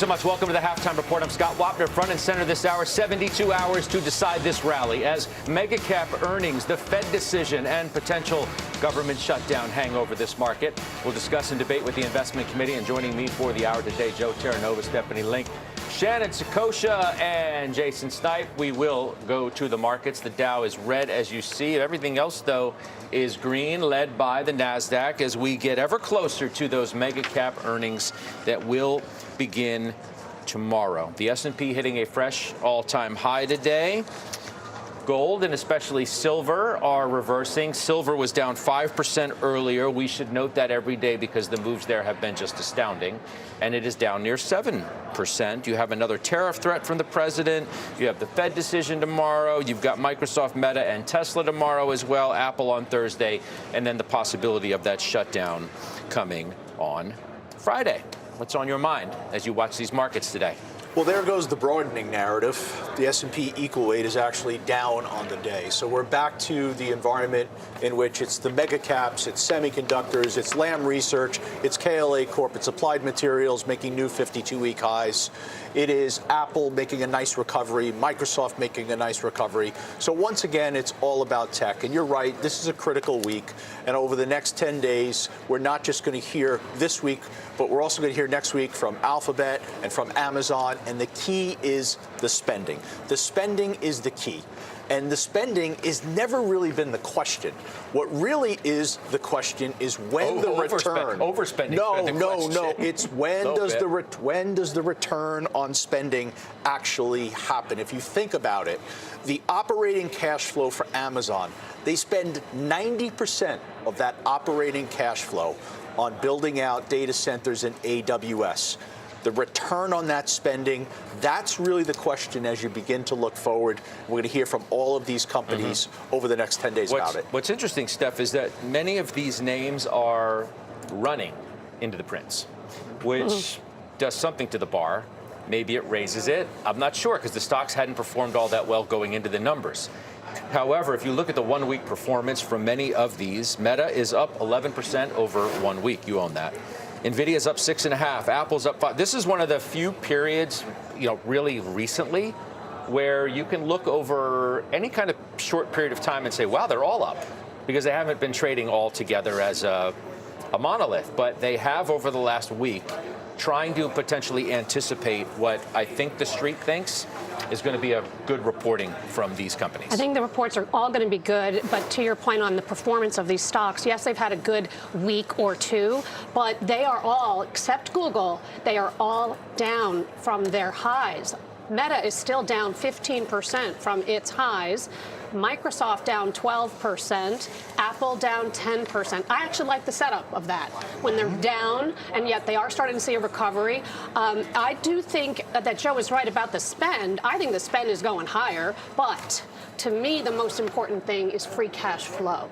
so much. Welcome to the Halftime Report. I'm Scott Wapner, front and center this hour. 72 hours to decide this rally as mega cap earnings, the Fed decision, and potential government shutdown hang over this market. We'll discuss and debate with the investment committee. And joining me for the hour today, Joe Terranova, Stephanie Link, Shannon Sakosha, and Jason Snipe. We will go to the markets. The Dow is red, as you see. Everything else, though, is green, led by the NASDAQ as we get ever closer to those mega cap earnings that will begin tomorrow. The S&P hitting a fresh all-time high today. Gold and especially silver are reversing. Silver was down 5% earlier. We should note that every day because the moves there have been just astounding. And it is down near 7%. You have another tariff threat from the president. You have the Fed decision tomorrow. You've got Microsoft, Meta, and Tesla tomorrow as well. Apple on Thursday. And then the possibility of that shutdown coming on Friday. What's on your mind as you watch these markets today? Well, there goes the broadening narrative. The S&P equal weight is actually down on the day. So we're back to the environment in which it's the mega caps, it's semiconductors, it's Lam Research, it's KLA Corp, it's Applied Materials making new 52-week highs. It is Apple making a nice recovery, Microsoft making a nice recovery. So once again, it's all about tech. And you're right, this is a critical week. And over the next 10 days, we're not just going to hear this week, but we're also going to hear next week from Alphabet and from Amazon. And the key is the spending. The spending is the key. And the spending has never really been the question. What really is the question is when the return. Overspending. No. It's when does the return on spending actually happen? If you think about it, the operating cash flow for Amazon, they spend 90% of that operating cash flow on building out data centers in AWS. The return on that spending, that's really the question as you begin to look forward. We're going to hear from all of these companies over the next 10 days about it. What's interesting, Steph, is that many of these names are running into the prints, which does something to the bar. Maybe it raises it. I'm not sure because the stocks hadn't performed all that well going into the numbers. However, if you look at the one-week performance from many of these, Meta is up 11% over 1 week. You own that. NVIDIA's up 6.5%. Apple's up 5%. This is one of the few periods, really recently, where you can look over any kind of short period of time and say, wow, they're all up, because they haven't been trading all together as a monolith. But they have over the last week, trying to potentially anticipate what I think the street thinks is going to be a good reporting from these companies. I think the reports are all going to be good, but to your point on the performance of these stocks, yes, they've had a good week or two, but they are all, except Google, they are all down from their highs. Meta is still down 15% from its highs. Microsoft down 12%, Apple down 10%. I actually like the setup of that. When they're down, and yet they are starting to see a recovery. I do think that Joe is right about the spend. I think the spend is going higher, but to me, the most important thing is free cash flow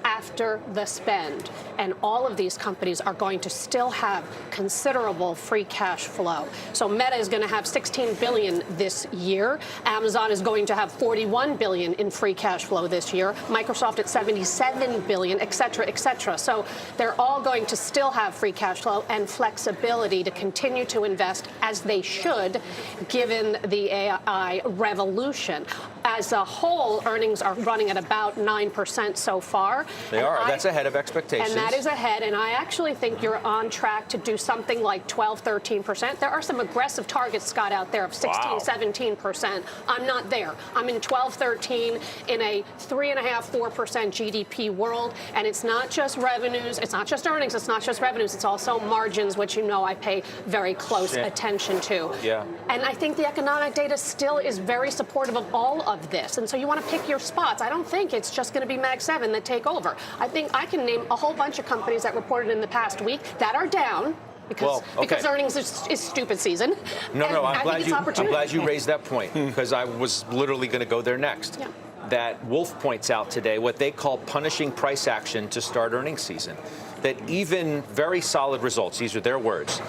after the spend. And all of these companies are going to still have considerable free cash flow. So Meta is going to have $16 billion this year. Amazon is going to have $41 billion in free cash flow this year. Microsoft at $77 billion, et cetera, et cetera. So they're all going to still have free cash flow and flexibility to continue to invest as they should, given the AI revolution. As a whole, earnings are running at about 9% so far. They are. That's ahead of expectations. And that is ahead. And I actually think you're on track to do something like 12, 13%. There are some aggressive targets, Scott, out there of 16, 17%. I'm not there. I'm in 12, 13 in a 3.5%, 4% GDP world. And it's not just revenues. It's not just earnings. It's not just revenues. It's also margins, which I pay very close attention to. Yeah. And I think the economic data still is very supportive of all of this. And so you want to pick your spots. I don't think it's just going to be Mag 7 that take over. I think I can name a whole bunch of companies that reported in the past week that are down because earnings is stupid season. No, I'm glad you raised that point because I was literally going to go there next. Yeah. That Wolf points out today what they call punishing price action to start earnings season. That even very solid results, these are their words,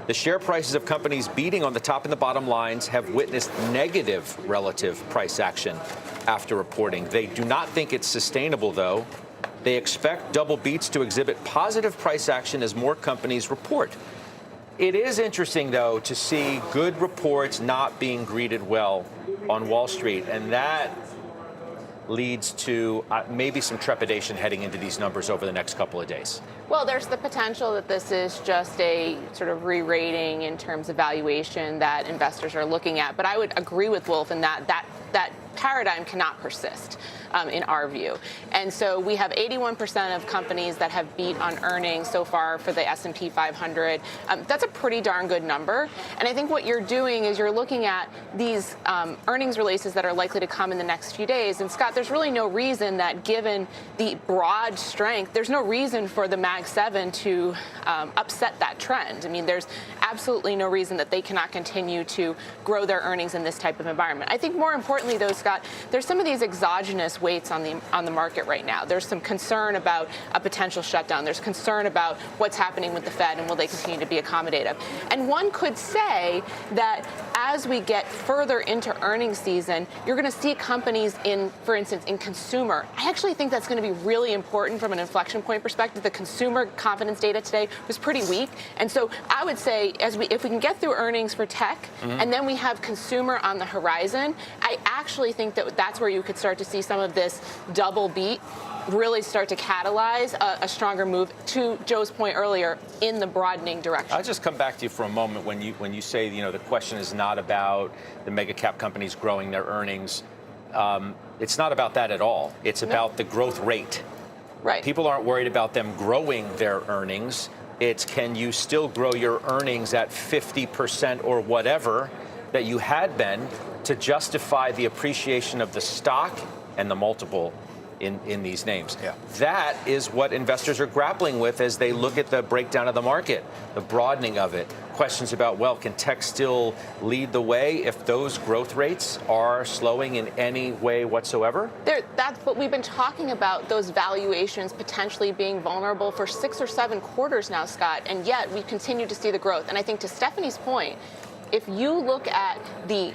the share prices of companies beating on the top and the bottom lines have witnessed negative relative price action after reporting. They do not think it's sustainable, though. They expect double beats to exhibit positive price action as more companies report. It is interesting, though, to see good reports not being greeted well on Wall Street, and that leads to maybe some trepidation heading into these numbers over the next couple of days. Well, there's the potential that this is just a sort of re-rating in terms of valuation that investors are looking at. But I would agree with Wolf in that paradigm cannot persist. In our view. And so we have 81% of companies that have beat on earnings so far for the S&P 500. That's a pretty darn good number. And I think what you're doing is you're looking at these earnings releases that are likely to come in the next few days. And Scott, there's really no reason that given the broad strength, there's no reason for the Mag 7 to upset that trend. I mean, there's absolutely no reason that they cannot continue to grow their earnings in this type of environment. I think more importantly, though, Scott, there's some of these exogenous weights on the market right now. There's some concern about a potential shutdown. There's concern about what's happening with the Fed and will they continue to be accommodative. And one could say that as we get further into earnings season, you're going to see companies in, for instance, in consumer. I actually think that's going to be really important from an inflection point perspective. The consumer confidence data today was pretty weak. And so I would say if we can get through earnings for tech and then we have consumer on the horizon, I actually think that that's where you could start to see some of this double beat really start to catalyze a stronger move, to Joe's point earlier, in the broadening direction. I'll just come back to you for a moment when you say, the question is not about the mega cap companies growing their earnings. It's not about that at all. It's about the growth rate. Right. People aren't worried about them growing their earnings. It's can you still grow your earnings at 50% or whatever that you had been to justify the appreciation of the stock and the multiple in these names. Yeah. That is what investors are grappling with as they look at the breakdown of the market, the broadening of it. Questions about, well, can tech still lead the way if those growth rates are slowing in any way whatsoever? That's what we've been talking about, those valuations potentially being vulnerable for 6 or 7 quarters now, Scott, and yet we continue to see the growth. And I think to Stephanie's point, if you look at the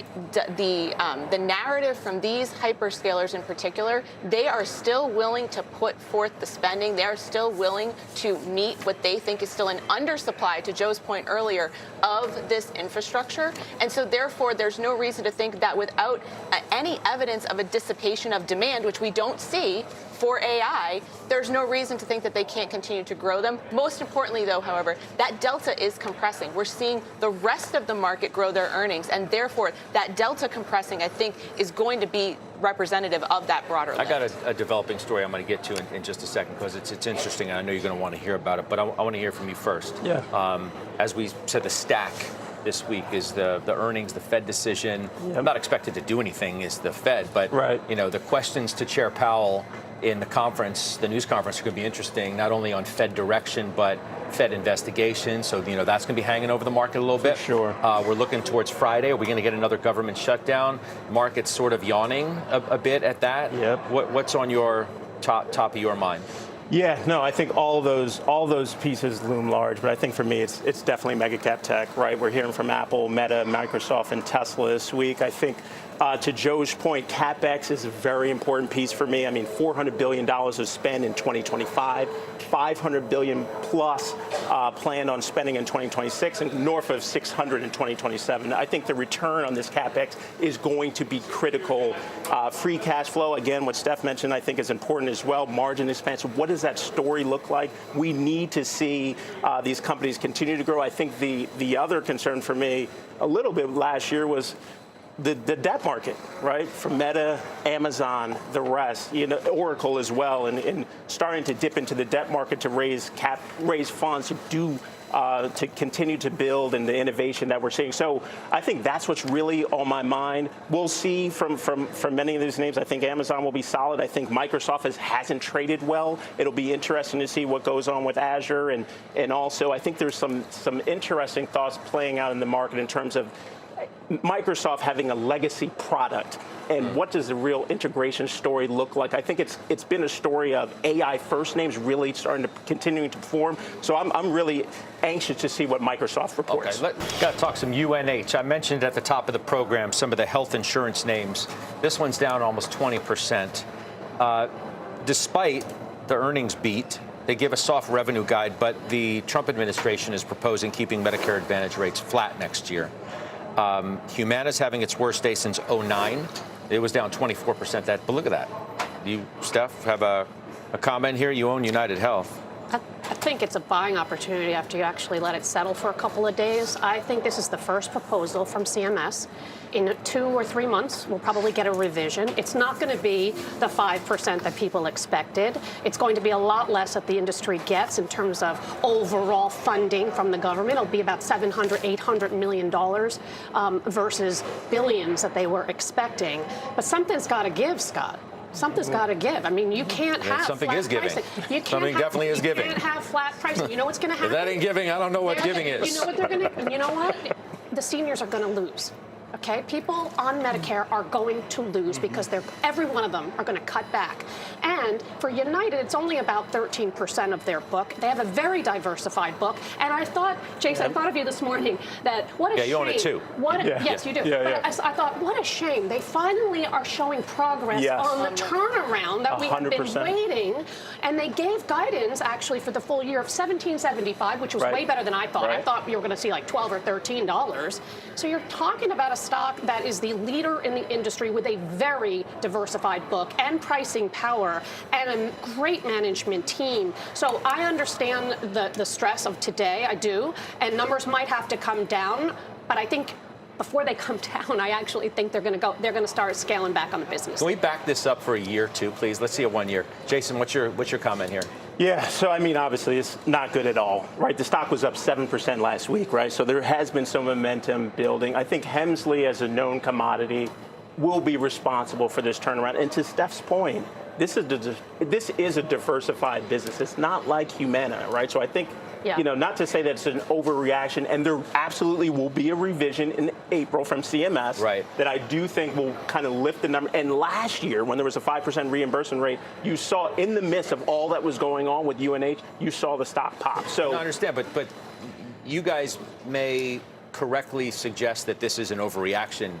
narrative from these hyperscalers in particular, they are still willing to put forth the spending. They are still willing to meet what they think is still an undersupply, to Joe's point earlier, of this infrastructure. And so therefore, there's no reason to think that without any evidence of a dissipation of demand, which we don't see for AI, there's no reason to think that they can't continue to grow them. Most importantly, though, however, that delta is compressing. We're seeing the rest of the market grow their earnings, and therefore that delta compressing, I think, is going to be representative of that broader lift. I got a developing story I'm going to get to in just a second because it's interesting, and I know you're going to want to hear about it, but I want to hear from you first. Yeah. As we said, the stack this week is the earnings, the Fed decision. Yep. I'm not expected to do anything as the Fed, but the questions to Chair Powell in the conference, the news conference, are going to be interesting, not only on Fed direction, but Fed investigation. So, that's going to be hanging over the market a little bit. Sure. We're looking towards Friday. Are we going to get another government shutdown? Market's sort of yawning a bit at that. Yep. What's on your top of your mind? Yeah, no, I think all those pieces loom large, but I think for me it's definitely mega cap tech, right? We're hearing from Apple, Meta, Microsoft, and Tesla this week. I think to Joe's point, CapEx is a very important piece for me. I mean, $400 billion of spend in 2025, $500 billion plus planned on spending in 2026, and north of $600 in 2027. I think the return on this CapEx is going to be critical. Free cash flow, again, what Steph mentioned, I think is important as well. Margin expansion. What does that story look like? We need to see these companies continue to grow. I think the other concern for me a little bit last year was the debt market, right? From Meta, Amazon, the rest, Oracle as well, and starting to dip into the debt market to raise funds to continue to build and the innovation that we're seeing. So I think that's what's really on my mind. We'll see from many of these names. I think Amazon will be solid. I think Microsoft hasn't traded well. It'll be interesting to see what goes on with Azure, and also I think there's some interesting thoughts playing out in the market in terms of Microsoft having a legacy product, and what does the real integration story look like? I think it's been a story of AI first names really starting to continuing to perform. So I'm really anxious to see what Microsoft reports. Okay, got to talk some UNH. I mentioned at the top of the program some of the health insurance names. This one's down almost 20%. Despite the earnings beat, They give a soft revenue guide, but the Trump administration is proposing keeping Medicare Advantage rates flat next year. Humana's having its worst day since '09. It was down 24%. But look at that. You, Steph, have a comment here? You own United Health. I think it's a buying opportunity after you actually let it settle for a couple of days. I think this is the first proposal from CMS. In 2 or 3 months, we'll probably get a revision. It's not going to be the 5% that people expected. It's going to be a lot less that the industry gets in terms of overall funding from the government. It'll be about $700, $800 million versus billions that they were expecting. But something's got to give, Scott. Something's got to give. I mean, you can't have something flat is giving. pricing. Something definitely is giving. You can't have flat pricing. You know what's going to happen? If that ain't giving, I don't know what giving is. You know what they're going to? You know what? The seniors are going to lose. Okay, people on Medicare are going to lose because every one of them are going to cut back. And for United, it's only about 13% of their book. They have a very diversified book. And I thought, Jason, I thought of you this morning that what a shame. Yeah, you own it too. Yes, you do. Yeah. But I thought, what a shame. They finally are showing progress on the turnaround that we have been 100%. waiting. And they gave guidance actually for the full year of $17.75, which was way better than I thought. I thought you were going to see like $12 or $13. So you're talking about a stock that is the leader in the industry with a very diversified book and pricing power and a great management team. So I understand the stress of today, I do, and numbers might have to come down, but I think before they come down, I actually think they're going to start scaling back on the business. Can we back this up for a year, too, please? Let's see a 1 year. Jason, what's your comment here? Yeah, so I mean, obviously, it's not good at all, right? The stock was up 7% last week, right? So there has been some momentum building. I think Hemsley, as a known commodity, will be responsible for this turnaround. And to Steph's point, this is a diversified business. It's not like Humana, right? So I think, not to say that it's an overreaction, and there absolutely will be a revision in April from CMS that I do think will kind of lift the number. And last year, when there was a 5% reimbursement rate, you saw in the midst of all that was going on with UNH, you saw the stock pop. So I understand, but you guys may correctly suggest that this is an overreaction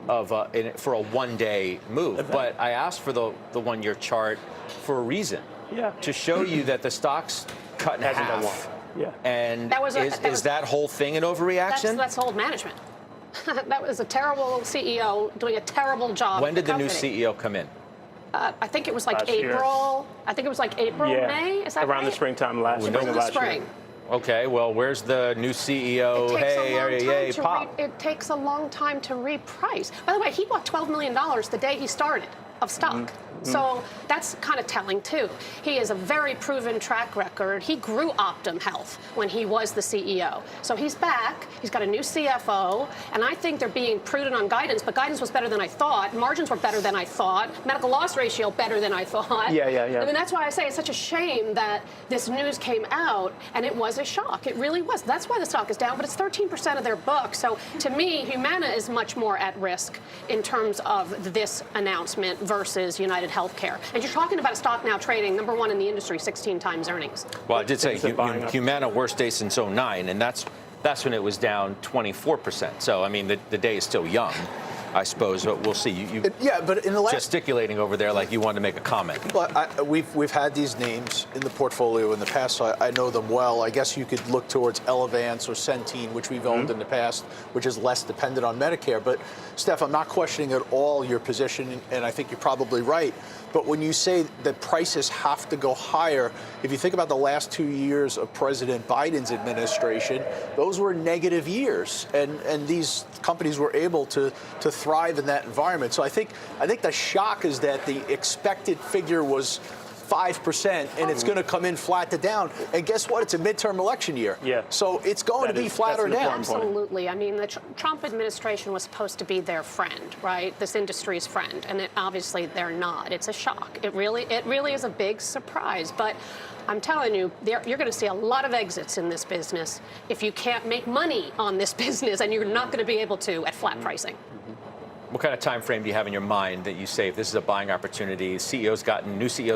for a one-day move. But I asked for the 1 year chart for a reason. To show you that the stock's cut in half. And is that whole thing an overreaction? That's old management. That was a terrible CEO doing a terrible job. When did the new CEO come in? I think it was like April. I think it was like April, May. Is that around the springtime last year? Okay, well, where's the new CEO? It takes a long time to reprice. By the way, he bought $12 million the day he started of stock. So that's kind of telling, too. He has a very proven track record. He grew Optum Health when he was the CEO. So he's back. He's got a new CFO. And I think they're being prudent on guidance. But guidance was better than I thought. Margins were better than I thought. Medical loss ratio better than I thought. I mean, that's why I say it's such a shame that this news came out. And it was a shock. It really was. That's why the stock is down. But it's 13% of their book. So to me, Humana is much more at risk in terms of this announcement versus United Healthcare. And you're talking about a stock now trading #1 in the industry, 16 times earnings. Well, I did say Humana worst day since '09, and that's when it was down 24%. So, I mean, the day is still young, I suppose. But we'll see. But in the last gesticulating over there like you wanted to make a comment. Well, we've had these names in the portfolio in the past, so I know them well. I guess you could look towards Elevance or Centene, which we've owned in the past, which is less dependent on Medicare. But, Steph, I'm not questioning at all your position, and I think you're probably right. But when you say that prices have to go higher, if you think about the last 2 years of President Biden's administration, those were negative years, and these companies were able to thrive in that environment. So I think the shock is that the expected figure was 5%, and it's going to come in flat to down. And guess what? It's a midterm election year. So it's going to be flat or down. Absolutely. I mean, the Trump administration was supposed to be their friend, right? This industry's friend. And obviously they're not. It's a shock. It really is a big surprise. But I'm telling you, you're going to see a lot of exits in this business if you can't make money on this business, and you're not going to be able to at flat pricing. What kind of time frame do you have in your mind that you say if this is a buying opportunity? New CEO's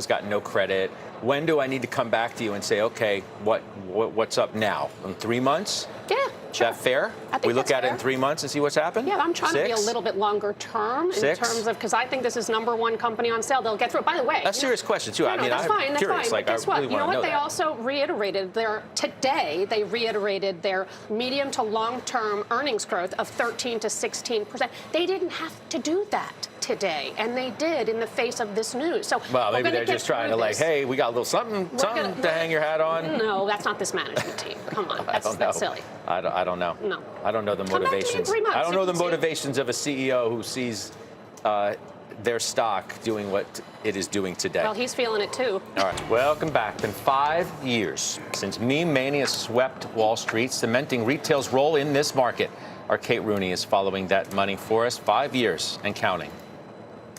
gotten no credit. when do I need to come back to you and say, okay, what's up now? In 3 months? Yeah, sure. Is that fair? I think we look that's at it in fair. 3 months and see what's happened? Yeah, I'm trying to be a 6? little bit longer term in 6? terms of, because I think this is number 1 company on sale. They'll get through it. By the way, That's a serious question, too. No, I mean, that's I'm fine, that's curious. fine. Like, But guess I really what? You know want to what? know They that. also reiterated today they reiterated their medium to long-term earnings growth of 13 to 16%. They didn't have to do that today, and they did in the face of this news. So Well, we're maybe gonna they're get just trying to through like, this. hey, we got a little something to hang your hat on. No, that's not this management team. Come on, I don't know. that's silly. I don't know. No. I don't know the Come back to me in motivations. 3 months. I don't You know the can see. motivations of a CEO who sees their stock doing what it is doing today. Well, he's feeling it too. All right, welcome back. Been 5 years since meme mania swept Wall Street, cementing retail's role in this market. Our Kate Rooney is following that money for us. 5 years and counting.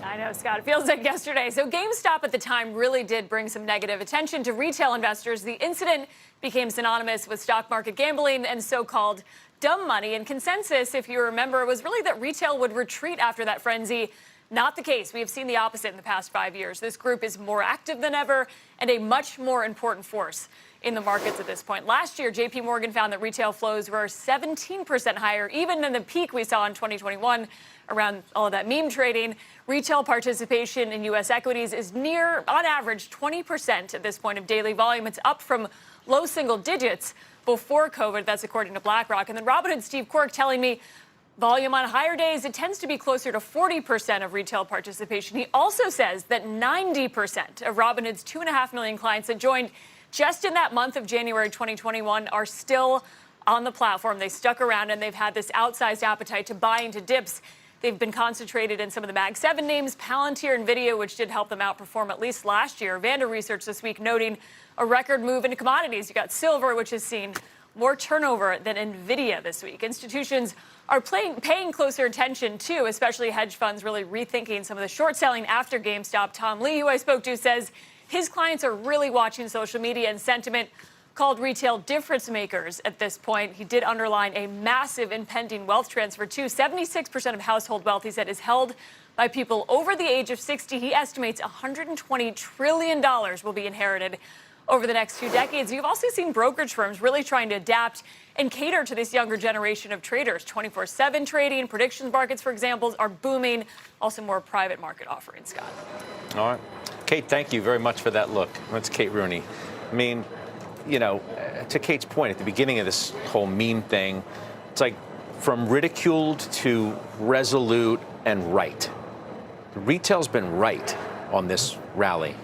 I know, Scott. It feels like yesterday. So GameStop at the time really did bring some negative attention to retail investors. The incident became synonymous with stock market gambling and so-called dumb money. And consensus, if you remember, was really that retail would retreat after that frenzy. Not the case. We have seen the opposite in the past 5 years. This group is more active than ever and a much more important force in the markets at this point. Last year, JP Morgan found that retail flows were 17% higher, even than the peak we saw in 2021 around all of that meme trading. Retail participation in U.S. equities is near, on average, 20% at this point of daily volume. It's up from low single digits before COVID. That's according to BlackRock. And then Robinhood's Steve Quirk telling me volume on higher days, it tends to be closer to 40% of retail participation. He also says that 90% of Robinhood's 2.5 million clients that joined just in that month of January 2021 are still on the platform. They stuck around and they've had this outsized appetite to buy into dips. They've been concentrated in some of the Mag 7 names, Palantir, NVIDIA, which did help them outperform at least last year. Vanda Research this week noting a record move into commodities. You got silver, which has seen more turnover than NVIDIA this week. Institutions are paying closer attention, too, especially hedge funds really rethinking some of the short selling after GameStop. Tom Lee, who I spoke to, says his clients are really watching social media and sentiment called retail difference makers at this point. He did underline a massive impending wealth transfer, too. 76% of household wealth, he said, is held by people over the age of 60. He estimates $120 trillion will be inherited over the next 2 decades. You've also seen brokerage firms really trying to adapt and cater to this younger generation of traders. 24/7 trading, predictions markets, for example, are booming. Also more private market offerings, Scott. All right. Kate, thank you very much for that look. That's Kate Rooney. I mean, you know, to Kate's point, at the beginning of this whole meme thing, it's like from ridiculed to resolute and right. Retail's been right on this rally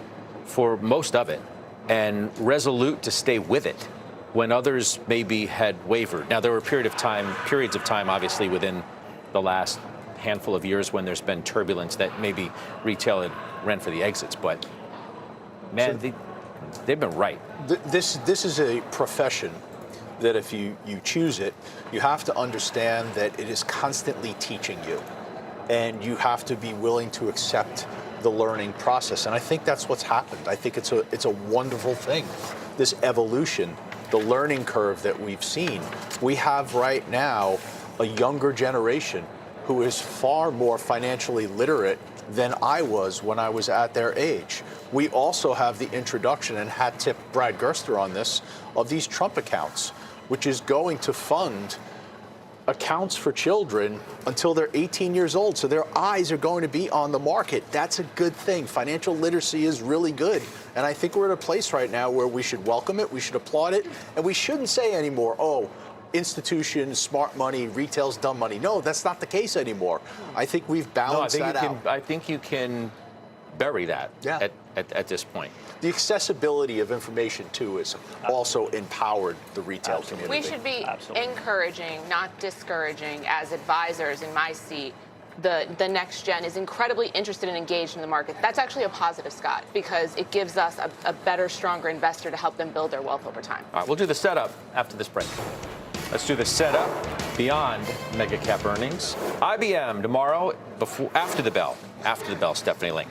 for most of it, and resolute to stay with it when others maybe had wavered. Now, there were periods of time, obviously, within the last handful of years when there's been turbulence that maybe retail had ran for the exits, but man, they've been right. This is a profession that if you choose it, you have to understand that it is constantly teaching you, and you have to be willing to accept the learning process. And I think that's what's happened. I think it's a wonderful thing, this evolution, the learning curve that we've seen. We have right now a younger generation who is far more financially literate than I was when I was at their age. We also have the introduction, and hat tip Brad Gerster on this, of these Trump accounts, which is going to fund accounts for children until they're 18 years old. So their eyes are going to be on the market. That's a good thing. Financial literacy is really good. And I think we're at a place right now where we should welcome it, we should applaud it, and we shouldn't say anymore, oh, institutions, smart money, retail's dumb money. No, that's not the case anymore. I think we've balanced that out. I think you can bury that at this point. The accessibility of information, too, is also empowered the retail community. We should be encouraging, not discouraging, as advisors in my seat. The next gen is incredibly interested and engaged in the market. That's actually a positive, Scott, because it gives us a better, stronger investor to help them build their wealth over time. All right, we'll do the setup after this break. Let's do the setup beyond mega cap earnings. IBM tomorrow, after the bell, Stephanie Link.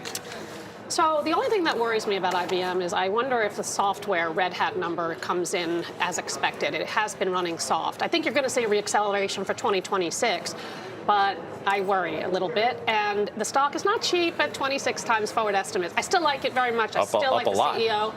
So the only thing that worries me about IBM is I wonder if the software Red Hat number comes in as expected. It has been running soft. I think you're going to see reacceleration for 2026, but I worry a little bit. And the stock is not cheap at 26 times forward estimates. I still like it very much. I still like the CEO.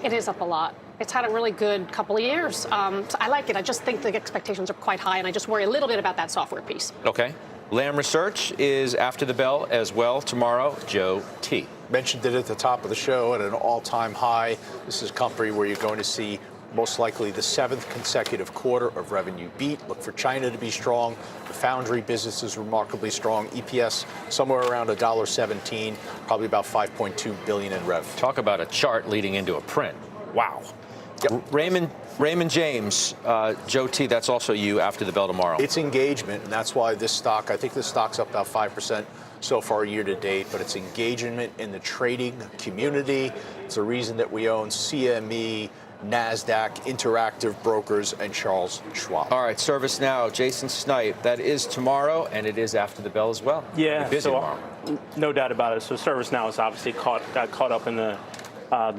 It is up a lot. It's had a really good couple of years. So I like it. I just think the expectations are quite high, and I just worry a little bit about that software piece. Okay. Lam Research is after the bell as well tomorrow. Joe T. Mentioned it at the top of the show at an all-time high. This is a company where you're going to see most likely the 7th consecutive quarter of revenue beat. Look for China to be strong. The foundry business is remarkably strong. EPS somewhere around $1.17, probably about $5.2 billion in rev. Talk about a chart leading into a print. Wow. Yep. Raymond James, Joe T, that's also you after the bell tomorrow. It's engagement, and that's why this stock, I think this stock's up about 5% so far year to date, but it's engagement in the trading community. It's a reason that we own CME, NASDAQ, Interactive Brokers, and Charles Schwab. All right, ServiceNow, Jason Snipe, that is tomorrow, and it is after the bell as well. Yeah, You're busy tomorrow. No doubt about it. So ServiceNow is obviously got caught up in the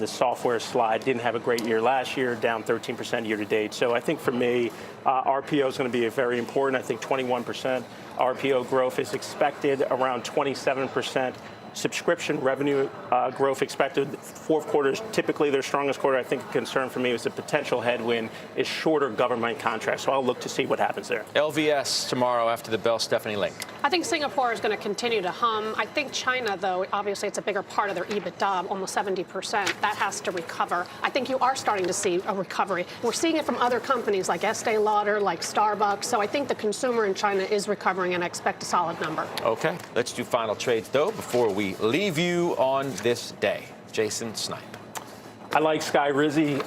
software slide. Didn't have a great year last year, down 13% year to date. So I think for me, RPO is going to be very important. I think 21% RPO growth is expected, around 27% subscription revenue growth expected. Fourth quarter is typically their strongest quarter. I think a concern for me is the potential headwind is shorter government contracts. So I'll look to see what happens there. LVS tomorrow after the bell, Stephanie Link. I think Singapore is going to continue to hum. I think China, though, obviously it's a bigger part of their EBITDA, almost 70%. That has to recover. I think you are starting to see a recovery. We're seeing it from other companies like Estee Lauder, like Starbucks. So I think the consumer in China is recovering, and I expect a solid number. Okay, let's do final trades, though, before we leave you on this day. Jason Snipe. I like Sky Rizzi.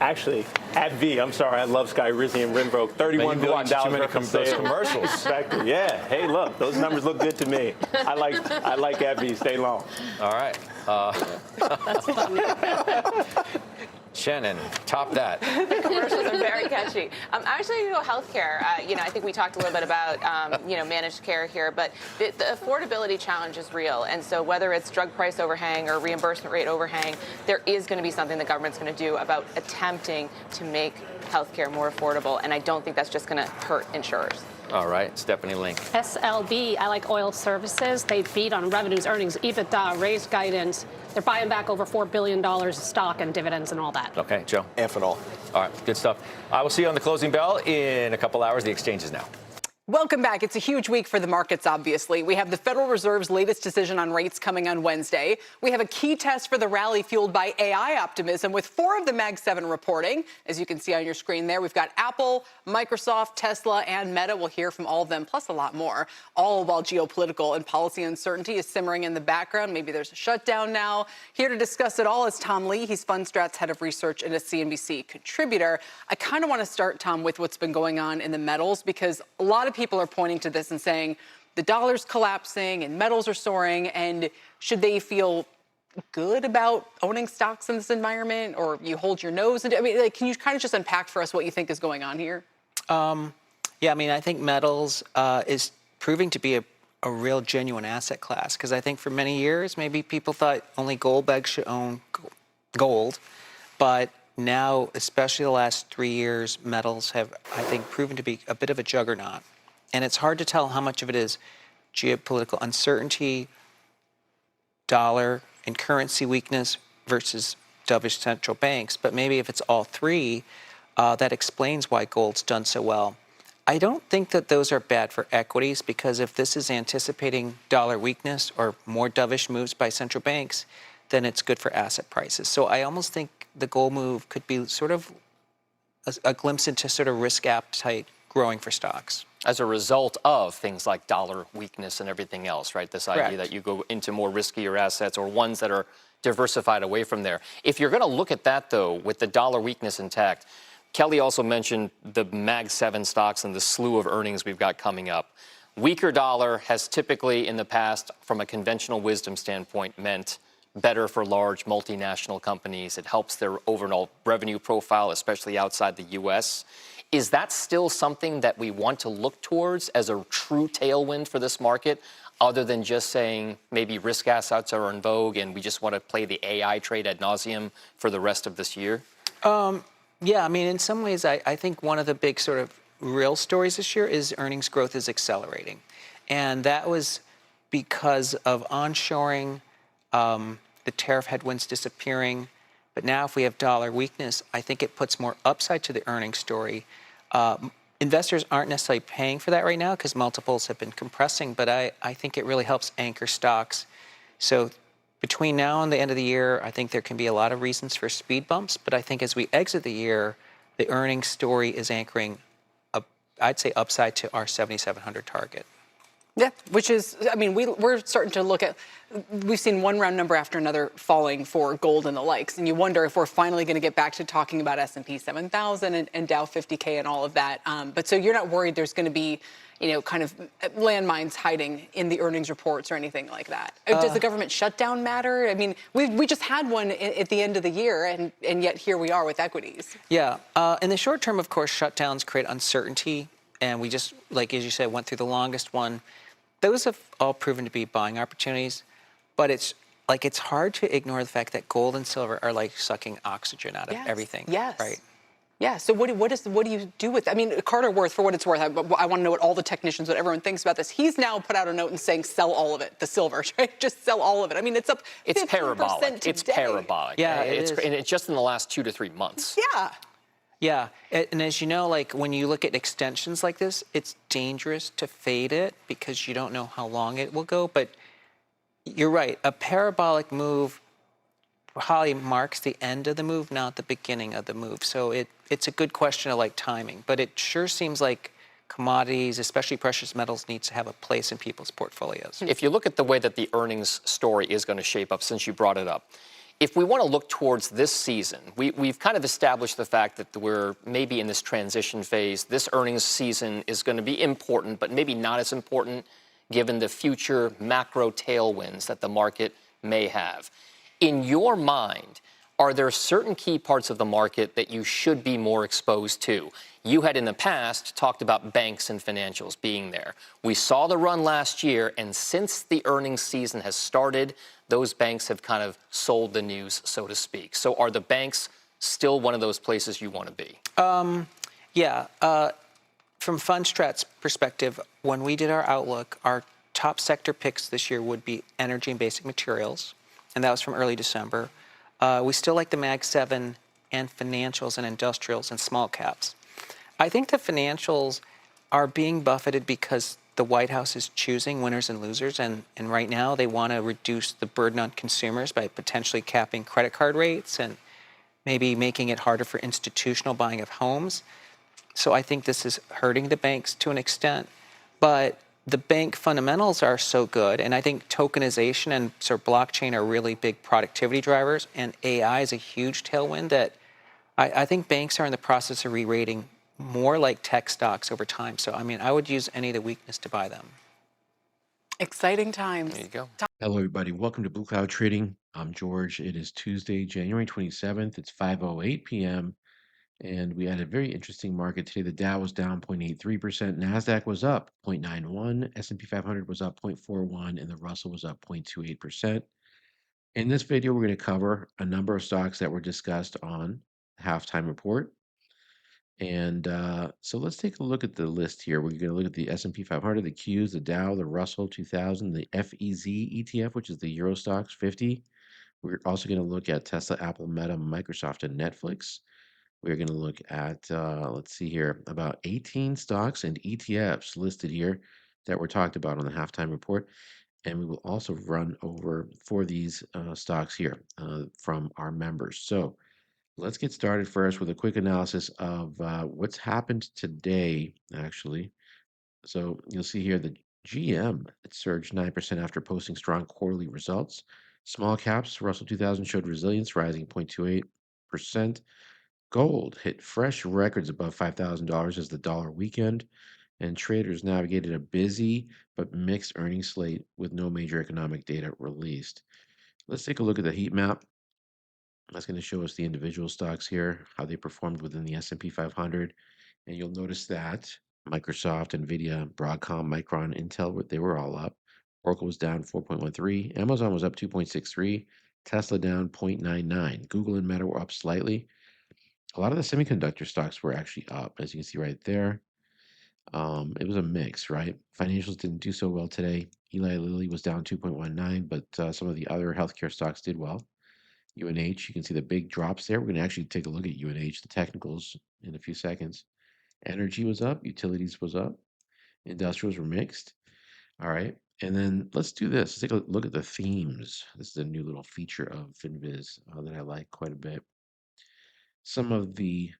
Actually, AbbVie. I'm sorry. I love Sky Rizzi and Rinvoq. $31 billion. Too many those commercials. Exactly. Yeah. Hey, look, those numbers look good to me. I like AbbVie. Stay long. All right. That's funny. Shannon, top that. The commercials are very catchy. Actually, you know, healthcare. I think we talked a little bit about managed care here, but the affordability challenge is real. And so whether it's drug price overhang or reimbursement rate overhang, there is going to be something the government's going to do about attempting to make healthcare more affordable. And I don't think that's just going to hurt insurers. All right, Stephanie Link. SLB, I like oil services. They beat on revenues, earnings, EBITDA, raised guidance. They're buying back over $4 billion of stock and dividends and all that. Okay, Joe. Ethanol. All right, good stuff. I will see you on the closing bell in a couple hours. The exchange is now. Welcome back. It's a huge week for the markets, obviously. We have the Federal Reserve's latest decision on rates coming on Wednesday. We have a key test for the rally fueled by AI optimism with 4 of the Mag 7 reporting. As you can see on your screen there, we've got Apple, Microsoft, Tesla, and Meta. We'll hear from all of them, plus a lot more, all while geopolitical and policy uncertainty is simmering in the background. Maybe there's a shutdown now. Here to discuss it all is Tom Lee. He's FundStrat's head of research and a CNBC contributor. I kind of want to start, Tom, with what's been going on in the metals, because a lot of people are pointing to this and saying the dollar's collapsing and metals are soaring, and should they feel good about owning stocks in this environment, or you hold your nose? I mean, can you kind of just unpack for us what you think is going on here? Yeah, I mean, I think metals is proving to be a real genuine asset class, because I think for many years maybe people thought only gold bags should own gold, but now, especially the last 3 years, metals have, I think, proven to be a bit of a juggernaut. And it's hard to tell how much of it is geopolitical uncertainty, dollar and currency weakness versus dovish central banks. But maybe if it's all three, that explains why gold's done so well. I don't think that those are bad for equities, because if this is anticipating dollar weakness or more dovish moves by central banks, then it's good for asset prices. So I almost think the gold move could be sort of a glimpse into sort of risk appetite growing for stocks. As a result of things like dollar weakness and everything else, right? This idea Correct. that you go into more riskier assets or ones that are diversified away from there. If you're going to look at that, though, with the dollar weakness intact, Kelly also mentioned the Mag 7 stocks and the slew of earnings we've got coming up. Weaker dollar has typically in the past, from a conventional wisdom standpoint, meant better for large multinational companies. It helps their overall revenue profile, especially outside the U.S. Is that still something that we want to look towards as a true tailwind for this market, other than just saying maybe risk assets are in vogue and we just want to play the AI trade ad nauseum for the rest of this year? Yeah, I mean, in some ways, I think one of the big sort of real stories this year is earnings growth is accelerating. And that was because of onshoring, the tariff headwinds disappearing, But now if we have dollar weakness, I think it puts more upside to the earnings story. Investors aren't necessarily paying for that right now because multiples have been compressing, but I think it really helps anchor stocks. So between now and the end of the year, I think there can be a lot of reasons for speed bumps, but I think as we exit the year, the earnings story is anchoring, I'd say, upside to our 7,700 target. Yeah, which is, I mean, we're starting to look at, we've seen one round number after another falling for gold and the likes, and you wonder if we're finally going to get back to talking about S&P 7,000 and Dow 50K and all of that. But so you're not worried there's going to be, kind of landmines hiding in the earnings reports or anything like that? Does the government shutdown matter? I mean, we just had one at the end of the year, and yet here we are with equities. Yeah, in the short term, of course, shutdowns create uncertainty, and we just, like as you said, went through the longest one. Those have all proven to be buying opportunities, but it's hard to ignore the fact that gold and silver are like sucking oxygen out of everything. Yes. Right. Yeah. So what do you do with? I mean, Carter Worth, for what it's worth, I want to know what all the technicians, what everyone thinks about this. He's now put out a note and saying sell all of it, the silver, right? Just sell all of it. I mean, it's up. It's 15% parabolic. today. It's parabolic. Yeah, and it's just in the last 2 to 3 months. Yeah. Yeah, and as you know, like when you look at extensions like this, it's dangerous to fade it because you don't know how long it will go. But you're right, a parabolic move probably marks the end of the move, not the beginning of the move. So it's a good question of like timing, but it sure seems like commodities, especially precious metals, needs to have a place in people's portfolios. If you look at the way that the earnings story is going to shape up, since you brought it up, if we want to look towards this season, we've kind of established the fact that we're maybe in this transition phase. This earnings season is going to be important, but maybe not as important given the future macro tailwinds that the market may have. In your mind, are there certain key parts of the market that you should be more exposed to? You had in the past talked about banks and financials being there. We saw the run last year, and since the earnings season has started, those banks have kind of sold the news, so to speak. So are the banks still one of those places you want to be? Yeah. From FundStrat's perspective, when we did our outlook, our top sector picks this year would be energy and basic materials, and that was from early December. We still like the Mag 7 and financials and industrials and small caps. I think the financials are being buffeted because the White House is choosing winners and losers, and right now they want to reduce the burden on consumers by potentially capping credit card rates and maybe making it harder for institutional buying of homes. So I think this is hurting the banks to an extent, but the bank fundamentals are so good, and I think tokenization and sort of blockchain are really big productivity drivers, and AI is a huge tailwind that I think banks are in the process of re-rating more like tech stocks over time. So, I mean, I would use any of the weakness to buy them. Exciting times. There you go. Hello, everybody. Welcome to Blue Cloud Trading. I'm George. It is Tuesday, January 27th. It's 5:08 p.m. And we had a very interesting market today. The Dow was down 0.83%. NASDAQ was up 0.91. S&P 500 was up 0.41. And the Russell was up 0.28%. In this video, we're going to cover a number of stocks that were discussed on the halftime report. And so let's take a look at the list here. We're going to look at the S&P 500, the Qs, the Dow, the Russell 2000, the FEZ ETF, which is the Euro Stocks 50. We're also going to look at Tesla, Apple, Meta, Microsoft, and Netflix. We're going to look at, let's see here, about 18 stocks and ETFs listed here that were talked about on the halftime report. And we will also run over for these stocks here from our members. So let's get started first with a quick analysis of what's happened today, actually. So you'll see here the GM, it surged 9% after posting strong quarterly results. Small caps, Russell 2000 showed resilience, rising 0.28%. Gold hit fresh records above $5,000 as the dollar weakened, and traders navigated a busy but mixed earnings slate with no major economic data released. Let's take a look at the heat map. That's going to show us the individual stocks here, how they performed within the S&P 500. And you'll notice that Microsoft, Nvidia, Broadcom, Micron, Intel, they were all up. Oracle was down 4.13. Amazon was up 2.63. Tesla down 0.99. Google and Meta were up slightly. A lot of the semiconductor stocks were actually up, as you can see right there. It was a mix, right? Financials didn't do so well today. Eli Lilly was down 2.19, but some of the other healthcare stocks did well. UNH, you can see the big drops there. We're going to actually take a look at UNH, the technicals, in a few seconds. Energy was up, utilities was up, industrials were mixed. All right. And then let's do this. Let's take a look at the themes. This is a new little feature of FinViz that I like quite a bit. Some of the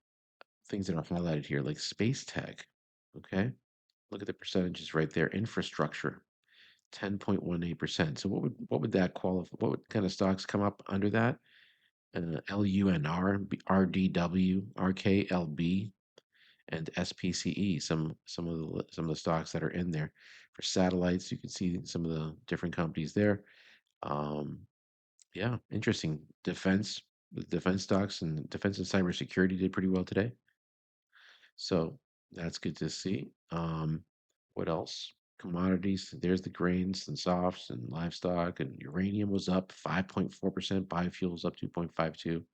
things that are highlighted here, like space tech. Okay. Look at the percentages right there. Infrastructure, 10.18%. So what would that qualify? What would kind of stocks come up under that? LUNR, RDW, RKLB, and SPCE. Some of the stocks that are in there. For satellites, you can see some of the different companies there. Um, yeah, interesting. The defense stocks and defense and cybersecurity did pretty well today. So that's good to see. What else? Commodities, there's the grains and softs and livestock, and uranium was up 5.4%, biofuels up 2.52.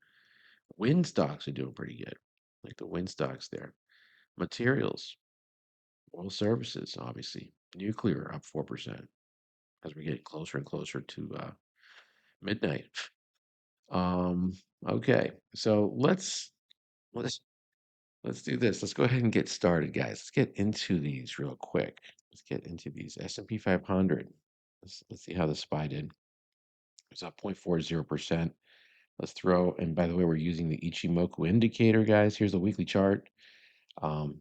Wind stocks are doing pretty good, like the wind stocks there. Materials, oil services, obviously. Nuclear up 4% as we're getting closer and closer to midnight. Um, okay, so let's let's do this. Let's go ahead and get started, guys. Let's get into these real quick. Let's get into these S&P 500. Let's see how the SPY did. It's up 0.40%. Let's throw, and by the way, we're using the Ichimoku indicator, guys. Here's the weekly chart. Um,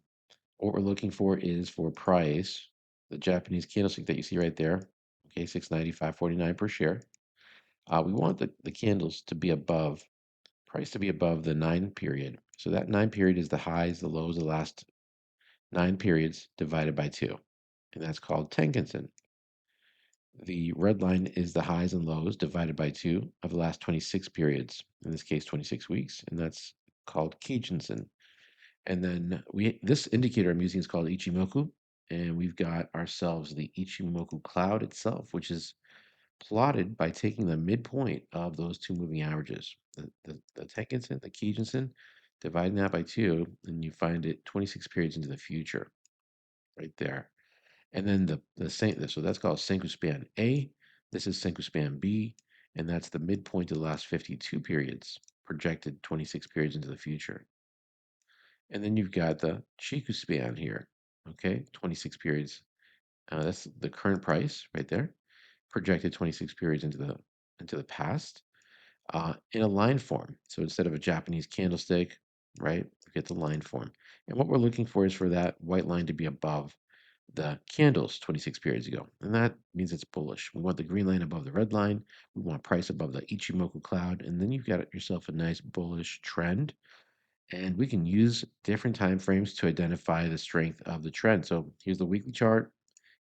what we're looking for is for price, the Japanese candlestick that you see right there. Okay, 695.49 per share. We want the candles to be above, price to be above the 9 period. So that 9 period is the highs, the lows, the last 9 periods divided by 2. And that's called Tenkan-sen. The red line is the highs and lows divided by 2 of the last 26 periods, in this case 26 weeks, and that's called Kijun-sen. And then this indicator I'm using is called Ichimoku, and we've got ourselves the Ichimoku cloud itself, which is plotted by taking the midpoint of those two moving averages, the Tenkan-sen, the Kijun-sen, dividing that by 2, and you find it 26 periods into the future, right there. And then so that's called Senku span A. This is Senku span B, and that's the midpoint of the last 52 periods, projected 26 periods into the future. And then you've got the Chiku span here, okay, 26 periods. That's the current price right there, projected 26 periods into the past, in a line form. So instead of a Japanese candlestick, right, we get the line form. And what we're looking for is for that white line to be above the candles 26 periods ago, and that means it's bullish. We want the green line above the red line. We want price above the Ichimoku cloud, and then you've got yourself a nice bullish trend. And we can use different time frames to identify the strength of the trend. So here's the weekly chart.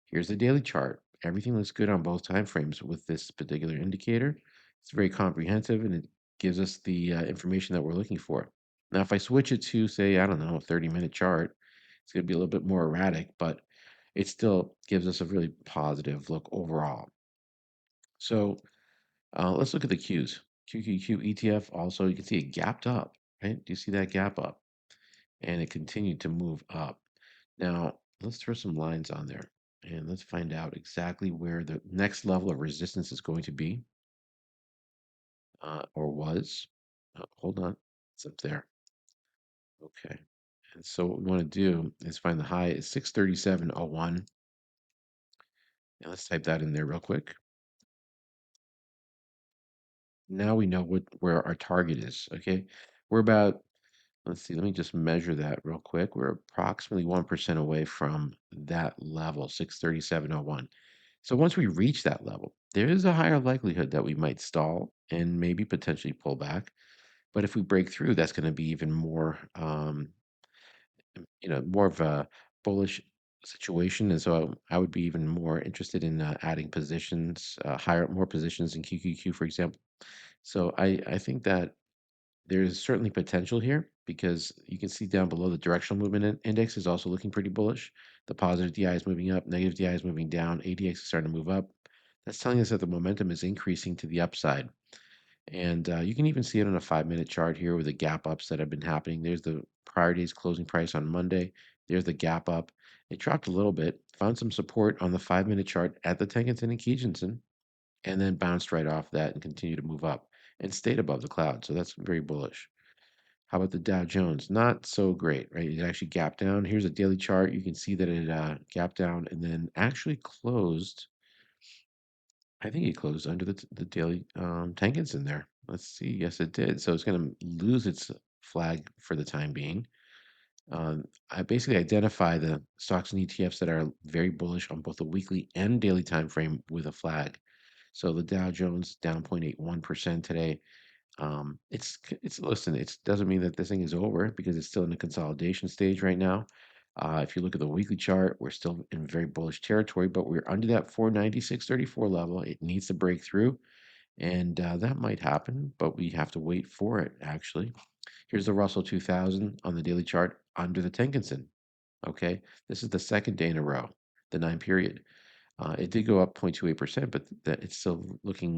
Here's the daily chart. Everything looks good on both time frames with this particular indicator. It's very comprehensive, and it gives us the information that we're looking for. Now, if I switch it to, say, I don't know, a 30-minute chart, it's going to be a little bit more erratic, but it still gives us a really positive look overall. So let's look at the Qs. QQQ ETF also, you can see it gapped up, right? Do you see that gap up? And it continued to move up. Now, let's throw some lines on there, and let's find out exactly where the next level of resistance is going to be, or was. Hold on, it's up there. Okay. And so what we want to do is find the high is 637.01. Now let's type that in there real quick. Now we know where our target is. Okay, we're about, let's see, let me just measure that real quick. We're approximately 1% away from that level, 637.01. So once we reach that level, there is a higher likelihood that we might stall and maybe potentially pull back. But if we break through, that's going to be even more, more of a bullish situation. And so I would be even more interested in adding positions, more positions in QQQ, for example. So I think that there's certainly potential here because you can see down below the directional movement index is also looking pretty bullish. The positive DI is moving up, negative DI is moving down, ADX is starting to move up. That's telling us that the momentum is increasing to the upside. And you can even see it on a 5-minute chart here with the gap ups that have been happening. There's the prior day's closing price on Monday. There's the gap up. It dropped a little bit, found some support on the 5-minute chart at the Tenkan-sen and Kijun-sen, and then bounced right off that and continued to move up. and stayed above the cloud. So that's very bullish. How about the Dow Jones? Not so great, right? It actually gapped down. Here's a daily chart. You can see that it gapped down and then actually closed. I think it closed under the daily Tankins in there. Let's see. Yes, it did. So it's going to lose its flag for the time being. I basically identify the stocks and ETFs that are very bullish on both the weekly and daily time frame with a flag. So the Dow Jones down 0.81% today. It's listen, it doesn't mean that this thing is over because it's still in the consolidation stage right now. If you look at the weekly chart, we're still in very bullish territory, but we're under that 496.34 level. It needs to break through, and that might happen, but we have to wait for it, actually. Here's the Russell 2000 on the daily chart under the Tenkinson. Okay, this is the second day in a row, the 9 period. It did go up 0.28%, but that it's still looking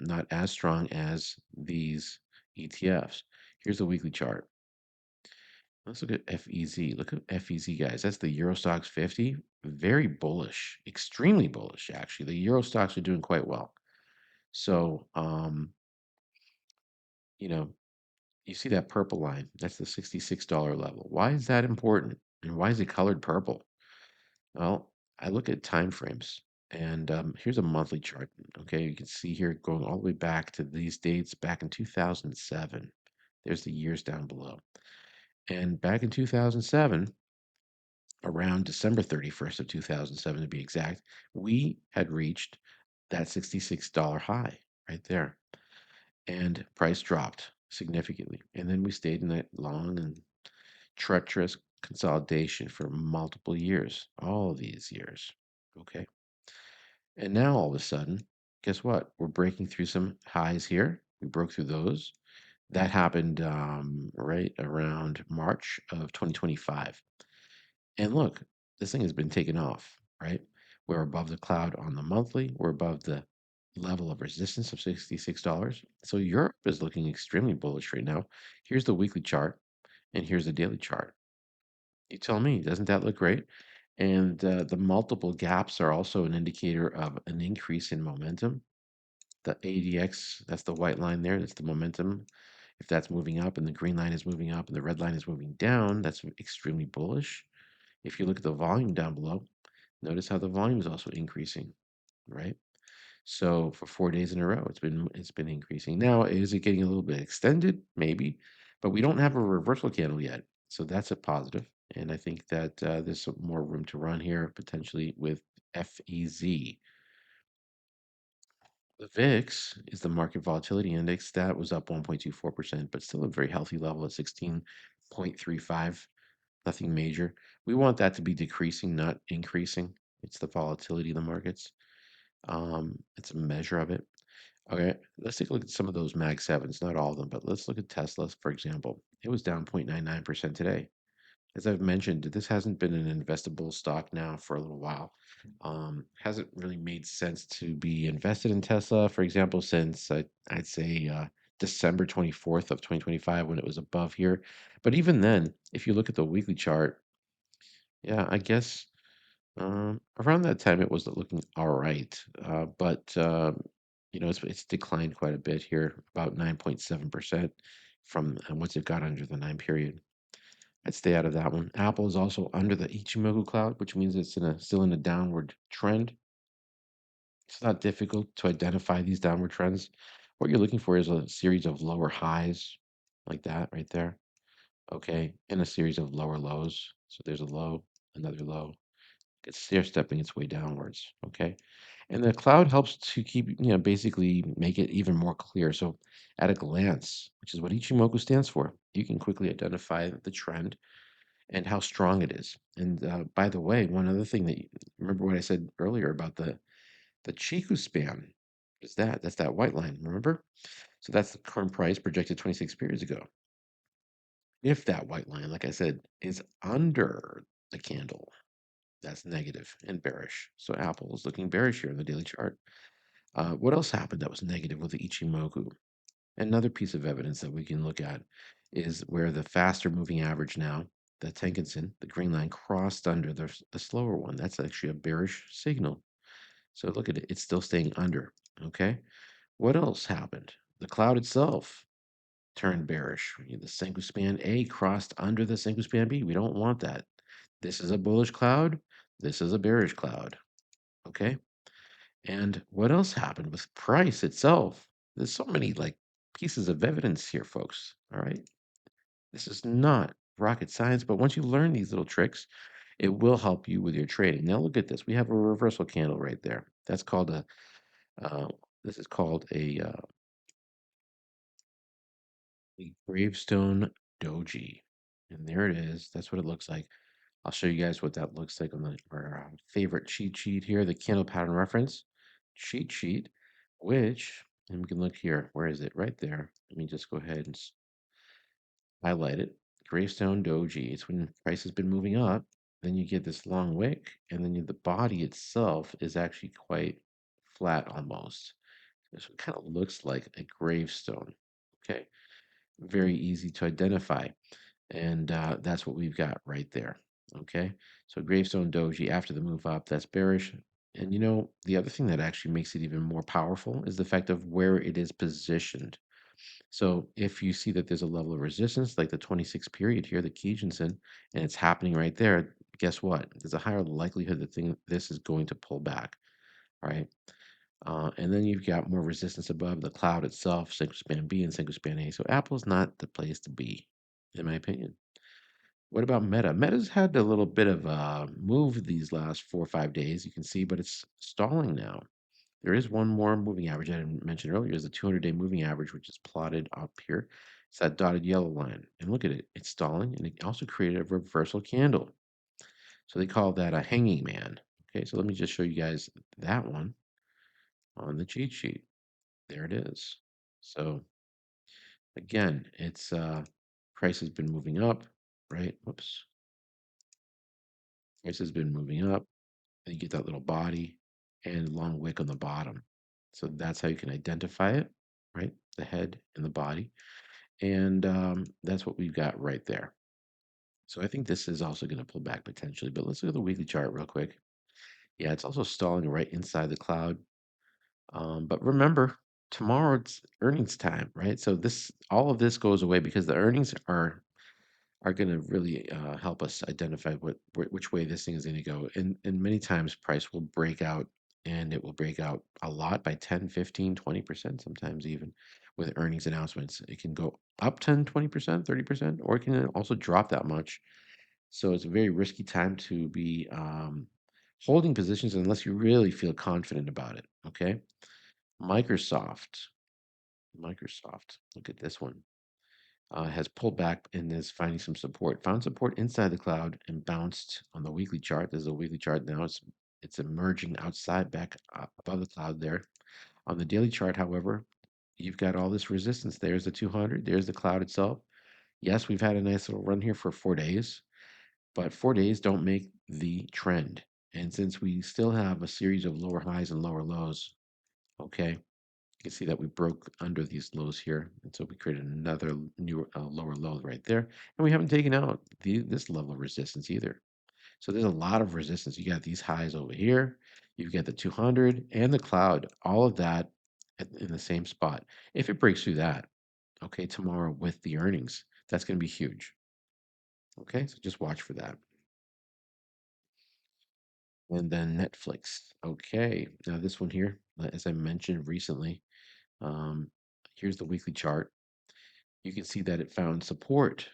not as strong as these ETFs. Here's the weekly chart. Let's look at FEZ. Look at FEZ, guys. That's the Eurostox 50. Very bullish, extremely bullish, actually. The Eurostox are doing quite well. So, you know, you see that purple line. That's the $66 level. Why is that important? And why is it colored purple? Well, I look at time frames, and here's a monthly chart. Okay, you can see here going all the way back to these dates back in 2007. There's the years down below. And back in 2007, around December 31st of 2007 to be exact, we had reached that $66 high right there. And price dropped significantly. And then we stayed in that long and treacherous consolidation for multiple years, all these years. Okay. And now all of a sudden, guess what? We're breaking through some highs here. We broke through those. That happened right around March of 2025. And look, this thing has been taken off, right? We're above the cloud on the monthly. We're above the level of resistance of $66. So Europe is looking extremely bullish right now. Here's the weekly chart, and here's the daily chart. You tell me, doesn't that look great? And the multiple gaps are also an indicator of an increase in momentum. The ADX, that's the white line there, that's the momentum. If that's moving up and the green line is moving up and the red line is moving down, that's extremely bullish. If you look at the volume down below, notice how the volume is also increasing, right? So for 4 days in a row, it's been increasing. Now, is it getting a little bit extended? Maybe, but we don't have a reversal candle yet, so that's a positive. And I think that there's some more room to run here potentially with FEZ. The VIX is the market volatility index that was up 1.24%, but still a very healthy level at 16.35. Nothing major. We want that to be decreasing, not increasing. It's the volatility of the markets. It's a measure of it. Okay, let's take a look at some of those Mag 7s, not all of them, but let's look at Tesla, for example. It was down 0.99% today. As I've mentioned, this hasn't been an investable stock now for a little while. Hasn't really made sense to be invested in Tesla, for example, since I'd say December 24th of 2025 when it was above here. But even then, if you look at the weekly chart, yeah, I guess around that time it was looking all right. But it's declined quite a bit here, about 9.7% from once it got under the 9 period. I'd stay out of that one. Apple is also under the Ichimoku cloud, which means it's still in a downward trend. It's not difficult to identify these downward trends. What you're looking for is a series of lower highs, like that right there. Okay, and a series of lower lows. So there's a low, another low. It's stair stepping its way downwards. Okay, and the cloud helps to keep, basically make it even more clear. So at a glance, which is what Ichimoku stands for, you can quickly identify the trend and how strong it is. And by the way, one other thing remember what I said earlier about the Chiku span is that's that white line, remember? So that's the current price projected 26 periods ago. If that white line, like I said, is under the candle, that's negative and bearish. So Apple is looking bearish here in the daily chart. What else happened that was negative with the Ichimoku? Another piece of evidence that we can look at is where the faster moving average now, the Tenkinson, the green line, crossed under the slower one. That's actually a bearish signal. So look at it, it's still staying under. Okay. What else happened? the cloud itself turned bearish. The Senko span A crossed under the Senko span B. We don't want that. This is a bullish cloud. This is a bearish cloud. Okay. And what else happened with price itself? There's so many like pieces of evidence here, folks. All right. This is not rocket science, but once you learn these little tricks, it will help you with your trading. Now look at this. We have a reversal candle right there. That's called a uh, this is called a gravestone doji. And there it is. That's what it looks like. I'll show you guys what that looks like on our favorite cheat sheet here, the candle pattern reference cheat sheet, which, and we can look here. Where is it? Right there. Let me just go ahead and highlight it. Gravestone doji. It's when price has been moving up. Then you get this long wick, and then the body itself is actually quite flat almost. So it kind of looks like a gravestone. Okay. Very easy to identify. And that's what we've got right there. Okay. So gravestone doji after the move up, that's bearish. And the other thing that actually makes it even more powerful is the fact of where it is positioned. So if you see that there's a level of resistance, like the 26 period here, the Kijunsen, and it's happening right there, guess what? There's a higher likelihood that this is going to pull back. All right. And then you've got more resistance above the cloud itself, Senko span B and Senko span A. So Apple's not the place to be, in my opinion. What about Meta? Meta's had a little bit of a move these last 4 or 5 days, you can see, but it's stalling now. There is one more moving average I didn't mention earlier, is the 200-day moving average, which is plotted up here. It's that dotted yellow line. And look at it. It's stalling, and it also created a reversal candle. So they call that a hanging man. Okay, so let me just show you guys that one on the cheat sheet. There it is. So again, it's price has been moving up, right? Whoops. Price has been moving up. And you get that little body and long wick on the bottom. So that's how you can identify it, right? The head and the body. And that's what we've got right there. So I think this is also going to pull back potentially, but let's look at the weekly chart real quick. Yeah, it's also stalling right inside the cloud. But remember, tomorrow it's earnings time, right? So all of this goes away because the earnings are going to really help us identify which way this thing is going to go. And many times price will break out, and it will break out a lot by 10, 15, 20%, sometimes even with earnings announcements. It can go up 10, 20%, 30%, or it can also drop that much. So it's a very risky time to be holding positions unless you really feel confident about it. Okay. Microsoft, look at this one. Has pulled back and is finding some support. Found support inside the cloud and bounced on the weekly chart. This is a weekly chart now. It's emerging outside, back above the cloud there. On the daily chart, however, you've got all this resistance. There's the 200. There's the cloud itself. Yes, we've had a nice little run here for 4 days, but 4 days don't make the trend. And since we still have a series of lower highs and lower lows, okay, you can see that we broke under these lows here, and so we created another new lower low right there, and we haven't taken out this level of resistance either. So there's a lot of resistance. You got these highs over here, you've got the 200 and the cloud, all of that in the same spot. If it breaks through that, okay, tomorrow with the earnings, that's going to be huge. Okay, so just watch for that. And then Netflix. Okay, now this one here, as I mentioned recently, here's the weekly chart. You can see that it found support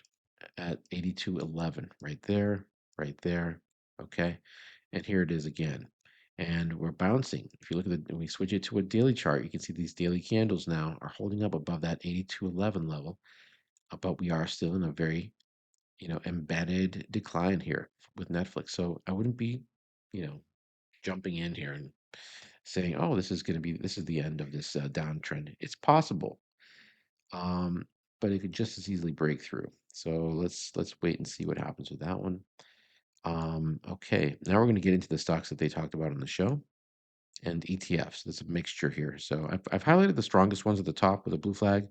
at 82.11 right there, right there. Okay. And here it is again. And we're bouncing. If you look at we switch it to a daily chart, you can see these daily candles now are holding up above that 82.11 level. But we are still in a very, embedded decline here with Netflix. So I wouldn't be, jumping in here and saying, oh, this is the end of this downtrend. It's possible. But it could just as easily break through. So let's wait and see what happens with that one. Okay, now we're going to get into the stocks that they talked about on the show and ETFs. There's a mixture here. So I've highlighted the strongest ones at the top with a blue flag,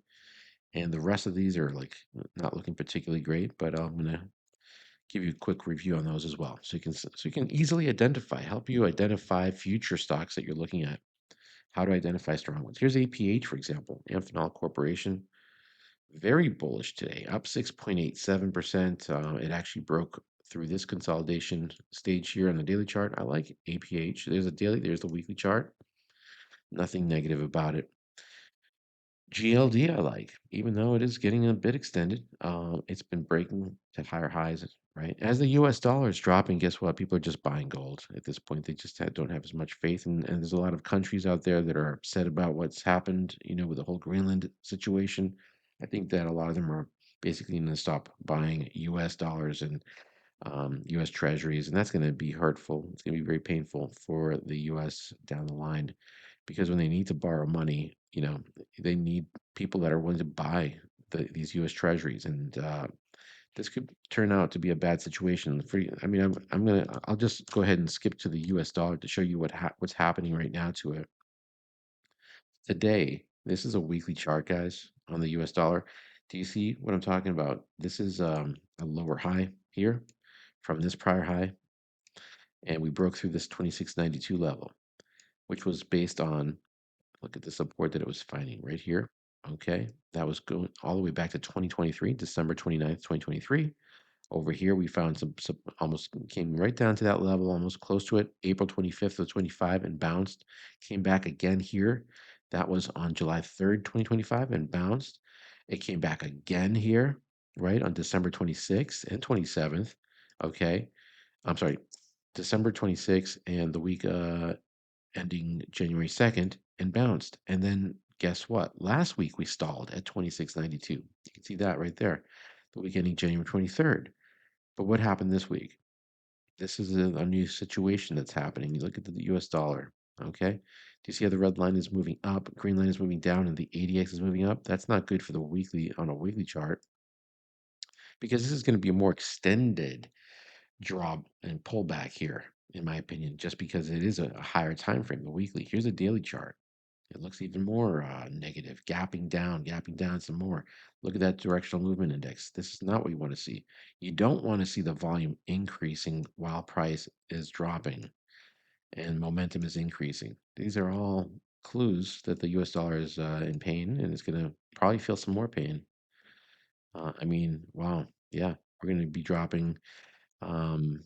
and the rest of these are like not looking particularly great. But I'm going to give you a quick review on those as well, so you can easily help you identify future stocks that you're looking at. How to identify strong ones. Here's APH, for example, Amphenol Corporation. Very bullish today, up 6.87%. It actually broke through this consolidation stage here on the daily chart. I like APH. There's a daily, there's the weekly chart. Nothing negative about it. GLD I like, even though it is getting a bit extended. It's been breaking to higher highs, right? As the US dollar is dropping, guess what? People are just buying gold at this point. They just don't have as much faith. And there's a lot of countries out there that are upset about what's happened, with the whole Greenland situation. I think that a lot of them are basically going to stop buying US dollars and US treasuries. And that's going to be hurtful. It's going to be very painful for the US down the line because when they need to borrow money, they need people that are willing to buy these U.S. treasuries, and this could turn out to be a bad situation. I mean, I'll just go ahead and skip to the U.S. dollar to show you what's happening right now to it today. This is a weekly chart, guys, on the U.S. dollar. Do you see what I'm talking about? This is a lower high here from this prior high, and we broke through this 2692 level, which was based on. Look at the support that it was finding right here. Okay, that was going all the way back to 2023, December 29th, 2023. Over here, we found some almost came right down to that level, almost close to it, April 25th of 25, and bounced. Came back again here. That was on July 3rd, 2025, and bounced. It came back again here, right, on December 26th and 27th. Okay, I'm sorry, December 26th and the week ending January 2nd and bounced. And then guess what? Last week we stalled at 2692. You can see that right there. The week ending January 23rd. But what happened this week? This is a new situation that's happening. You look at the US dollar. Okay. Do you see how the red line is moving up, green line is moving down, and the ADX is moving up? That's not good for the weekly on a weekly chart because this is going to be a more extended drop and pullback here, in my opinion, just because it is a higher time frame, the weekly. Here's a daily chart. It looks even more negative, gapping down some more. Look at that directional movement index. This is not what you want to see. You don't want to see the volume increasing while price is dropping and momentum is increasing. These are all clues that the US dollar is in pain and it's going to probably feel some more pain. I mean, wow. Yeah, we're going to be dropping. Um,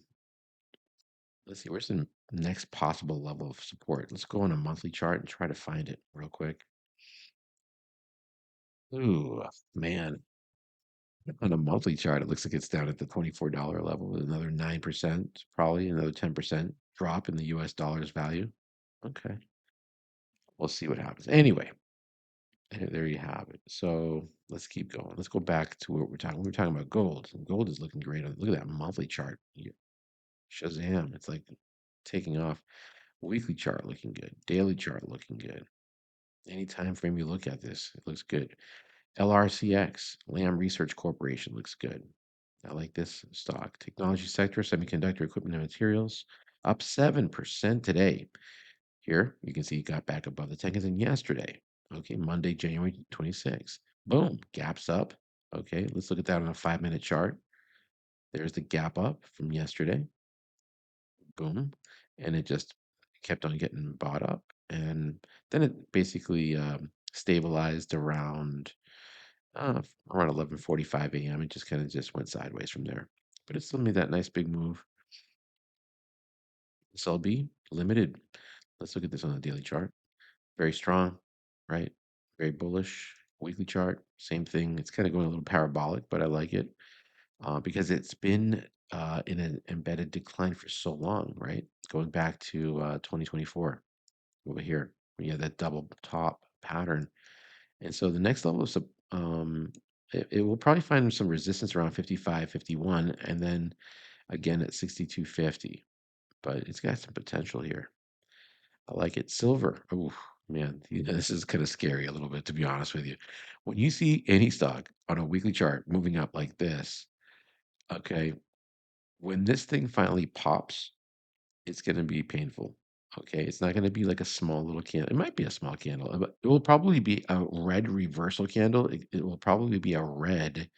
let's see, where's the next possible level of support? Let's go on a monthly chart and try to find it real quick. Ooh, man. On a monthly chart, it looks like it's down at the $24 level with another 9%, probably another 10% drop in the US dollar's value. Okay. We'll see what happens. Anyway, there you have it. So let's keep going. Let's go back to what we're talking. We were talking about gold. And gold is looking great. Look at that monthly chart. Shazam. It's like taking off. Weekly chart looking good. Daily chart looking good. Any time frame you look at this, it looks good. LRCX, Lam Research Corporation, looks good. I like this stock. Technology sector, semiconductor equipment and materials, up 7% today. Here, you can see it got back above the 10 yesterday. Okay, Monday, January 26th. Boom, gaps up. Okay, let's look at that on a 5-minute chart. There's the gap up from yesterday. Boom. And it just kept on getting bought up. And then it basically stabilized around 11:45 a.m. It just kind of just went sideways from there. But it still made that nice big move. SLB limited. Let's look at this on the daily chart. Very strong, right? Very bullish. Weekly chart, same thing. It's kind of going a little parabolic, but I like it because it's been in an embedded decline for so long, right? Going back to 2024 over here, we have that double top pattern. And so the next level of it will probably find some resistance around 55, 51, and then again at 62.50. But it's got some potential here. I like it. Silver. Oh man, this is kind of scary a little bit, to be honest with you. When you see any stock on a weekly chart moving up like this, okay, when this thing finally pops, it's going to be painful. Okay, it's not going to be like a small little candle. It might be a small candle, but it will probably be a red reversal candle. It will probably be a red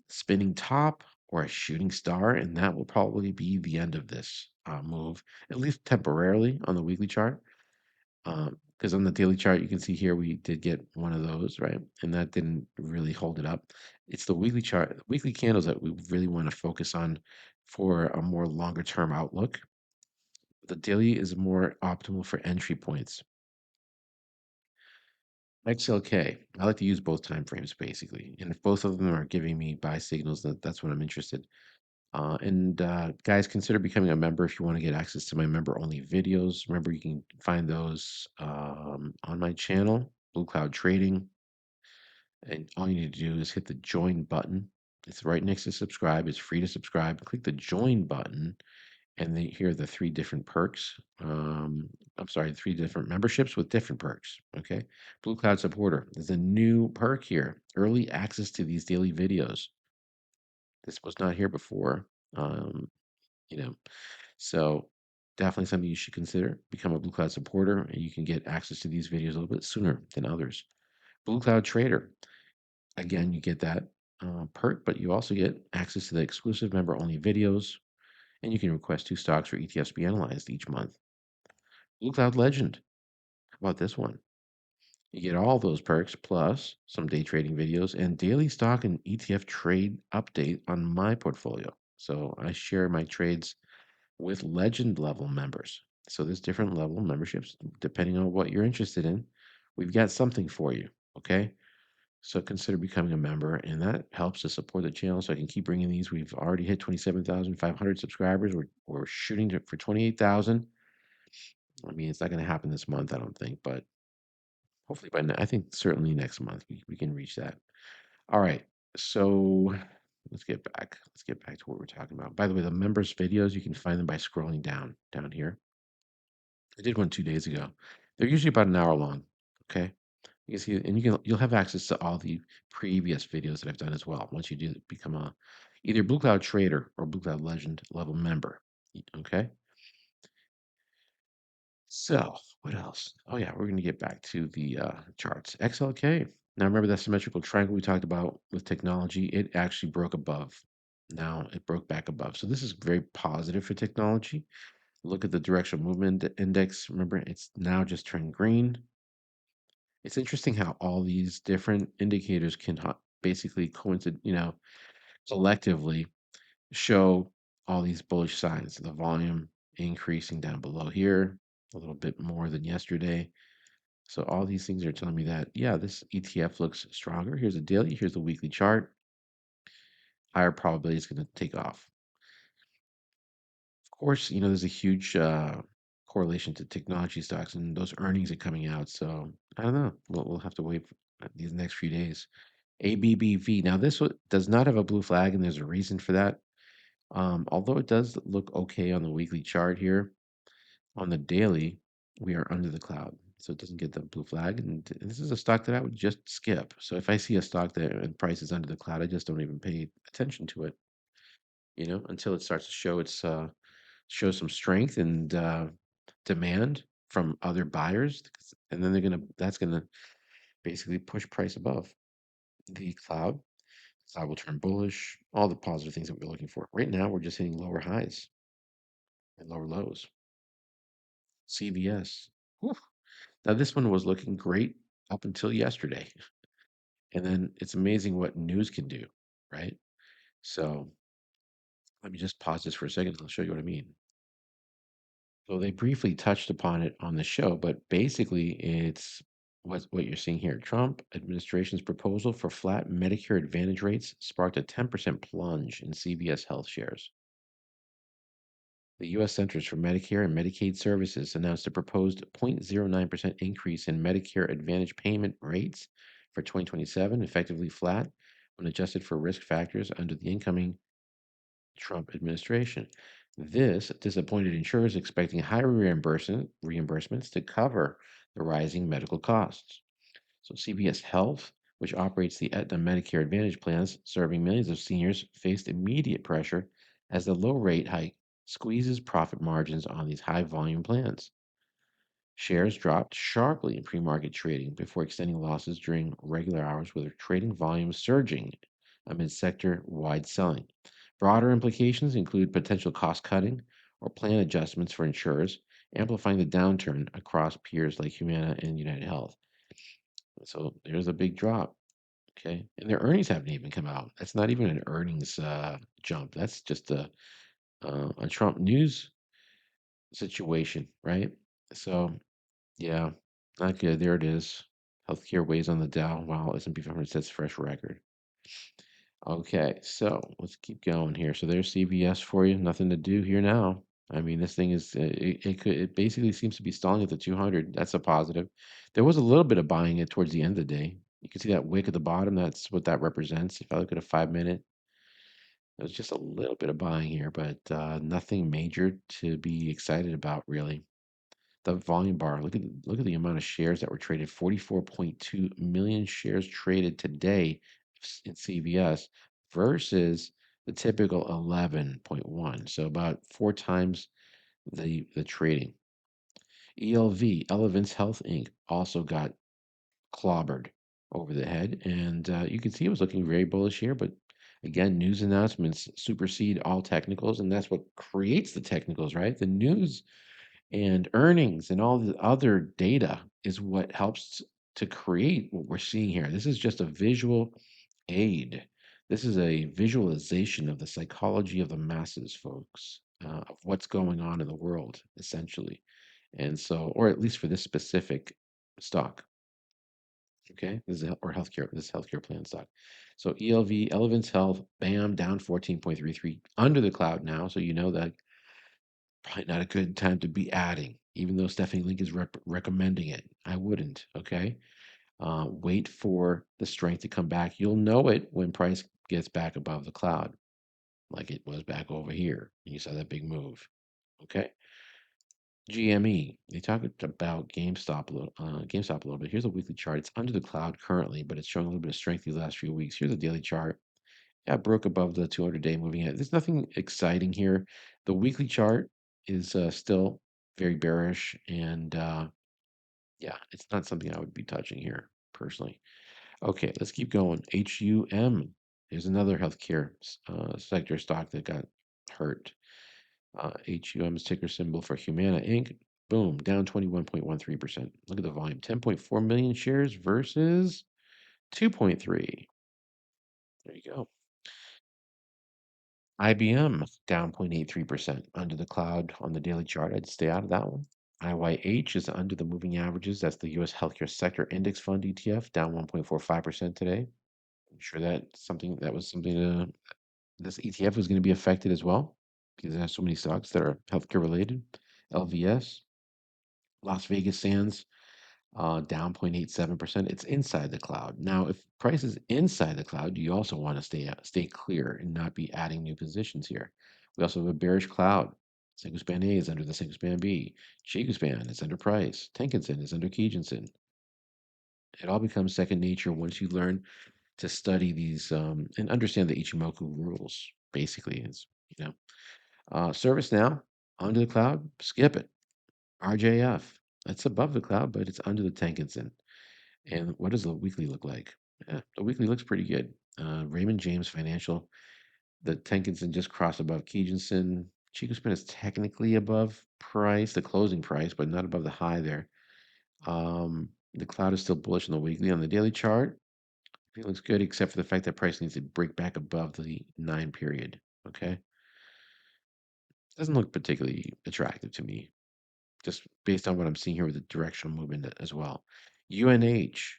spinning top or a shooting star, and that will probably be the end of this move, at least temporarily on the weekly chart. Because on the daily chart, you can see here we did get one of those, right? And that didn't really hold it up. It's the weekly chart, weekly candles that we really want to focus on for a more longer term outlook. The daily is more optimal for entry points. XLK, I like to use both time frames basically. And if both of them are giving me buy signals, that's when I'm interested. Guys, consider becoming a member if you want to get access to my member only videos. Remember, you can find those on my channel, Blue Cloud Trading. And all you need to do is hit the join button. It's right next to subscribe. It's free to subscribe. Click the join button, and then here are the three different perks. I'm sorry, three different memberships with different perks. Okay. Blue Cloud Supporter. There's a new perk here, early access to these daily videos. This was not here before. Um, you know, so definitely something you should consider. Become a Blue Cloud supporter, and you can get access to these videos a little bit sooner than others. Blue Cloud Trader. Again, you get that perk, but you also get access to the exclusive member only videos, and you can request 2 stocks for ETFs to be analyzed each month. Blue Cloud Legend. How about this one? You get all those perks plus some day trading videos and daily stock and ETF trade update on my portfolio. So I share my trades with legend level members. So there's different level memberships depending on what you're interested in. We've got something for you. Okay. So consider becoming a member, and that helps to support the channel so I can keep bringing these. We've already hit 27,500 subscribers. We're shooting for 28,000. I mean, it's not going to happen this month, I don't think, but hopefully I think certainly next month we can reach that. All right. So let's get back. Let's get back to what we're talking about. By the way, the members' videos, you can find them by scrolling down here. I did one 2 days ago. They're usually about an hour long. Okay. You can see, and you'll have access to all the previous videos that I've done as well. Once you do become a either Blue Cloud Trader or Blue Cloud Legend level member. Okay. So what else? Oh yeah, we're gonna get back to the charts. XLK. Now remember that symmetrical triangle we talked about with technology? It actually broke above. Now it broke back above. So this is very positive for technology. Look at the directional movement index. Remember, it's now just turned green. It's interesting how all these different indicators can basically coincide, collectively show all these bullish signs. The volume increasing down below here a little bit more than yesterday. So all these things are telling me that, yeah, this ETF looks stronger. Here's a daily, here's the weekly chart. Higher probability is going to take off. Of course, there's a huge correlation to technology stocks, and those earnings are coming out. So I don't know. We'll have to wait for these next few days. ABBV. Now, this does not have a blue flag, and there's a reason for that. Although it does look okay on the weekly chart here, on the daily, we are under the cloud. So it doesn't get the blue flag. And this is a stock that I would just skip. So if I see a stock that and price is under the cloud, I just don't even pay attention to it, until it starts to show some strength and demand from other buyers. And then that's gonna basically push price above the cloud. Cloud will turn bullish, all the positive things that we're looking for. Right now, we're just hitting lower highs and lower lows. CVS. Whew. Now, this one was looking great up until yesterday. And then it's amazing what news can do, right? So let me just pause this for a second. I'll show you what I mean. So they briefly touched upon it on the show, but basically it's what you're seeing here. Trump administration's proposal for flat Medicare Advantage rates sparked a 10% plunge in CVS Health shares. The U.S. Centers for Medicare and Medicaid Services announced a proposed 0.09% increase in Medicare Advantage payment rates for 2027, effectively flat when adjusted for risk factors under the incoming Trump administration. This disappointed insurers expecting higher reimbursements to cover the rising medical costs. So CVS Health, which operates the Aetna Medicare Advantage plans serving millions of seniors, faced immediate pressure as the low rate hike squeezes profit margins on these high volume plans. Shares dropped sharply in pre-market trading before extending losses during regular hours with trading volumes surging amid sector-wide selling. Broader implications include potential cost cutting or plan adjustments for insurers amplifying the downturn across peers like Humana and United Health. So there's a big drop. Okay, and their earnings haven't even come out. That's not even an earnings jump. That's just a Trump news situation, right? So yeah, not good. There it is. Healthcare weighs on the Dow while S&P 500 sets fresh record. Okay, so let's keep going here. So there's CVS for you. Nothing to do here now. I mean, this thing is it basically seems to be stalling at the 200. That's a positive. There was a little bit of buying it towards the end of the day. You can see that wick at the bottom. That's what that represents. If I look at a 5 minute, there's just a little bit of buying here, but nothing major to be excited about, really. The volume bar. Look at the amount of shares that were traded. 44.2 million shares traded today in CVS versus the typical 11.1. So about 4 times the trading. ELV, Elevance Health Inc. also got clobbered over the head, and you can see it was looking very bullish here. But again, news announcements supersede all technicals, and that's what creates the technicals, right? The news and earnings and all the other data is what helps to create what we're seeing here. This is just a visual aid. This is a visualization of the psychology of the masses, folks, of what's going on in the world, essentially. And so, or at least for this specific stock. Okay, this is or healthcare. This healthcare plan stock. So ELV, Elevance Health, bam, down 14.33 under the cloud now. So you know that probably not a good time to be adding, even though Stephanie Link is recommending it. I wouldn't. Okay, wait for the strength to come back. You'll know it when price gets back above the cloud, like it was back over here. And you saw that big move. Okay. GME. They talked about GameStop a little bit. Here's a weekly chart. It's under the cloud currently, but it's showing a little bit of strength these last few weeks. Here's a daily chart. Yeah, it broke above the 200-day moving average. There's nothing exciting here. The weekly chart is still very bearish, and yeah, it's not something I would be touching here personally. Okay, let's keep going. HUM. There's another healthcare sector stock that got hurt. HUM's ticker symbol for Humana Inc. Boom, down 21.13%. Look at the volume, 10.4 million shares versus 2.3. There you go. IBM down 0.83% under the cloud on the daily chart. I'd stay out of that one. IYH is under the moving averages. That's the U.S. Healthcare Sector Index Fund ETF, down 1.45% today. I'm sure that was something this ETF was going to be affected as well because it has so many stocks that are healthcare related. LVS, Las Vegas Sands, down 0.87%. It's inside the cloud. Now, if price is inside the cloud, you also want to stay clear and not be adding new positions here. We also have a bearish cloud. Span A is under the Span B. Span is under price. Tenkan-sen is under Kijun-sen. It all becomes second nature once you learn to study these and understand the Ichimoku rules. Basically, is ServiceNow under the cloud. Skip it. RJF. That's above the cloud, but it's under the Tenkan-sen. And what does the weekly look like? Yeah, the weekly looks pretty good. Raymond James Financial, the Tenkan-sen just crossed above Kijun-sen. Chico-span is technically above price, the closing price, but not above the high there. The cloud is still bullish on the weekly. On the daily chart, it looks good, except for the fact that price needs to break back above the 9 period. Okay, doesn't look particularly attractive to me, just based on what I'm seeing here with the directional movement as well. UNH,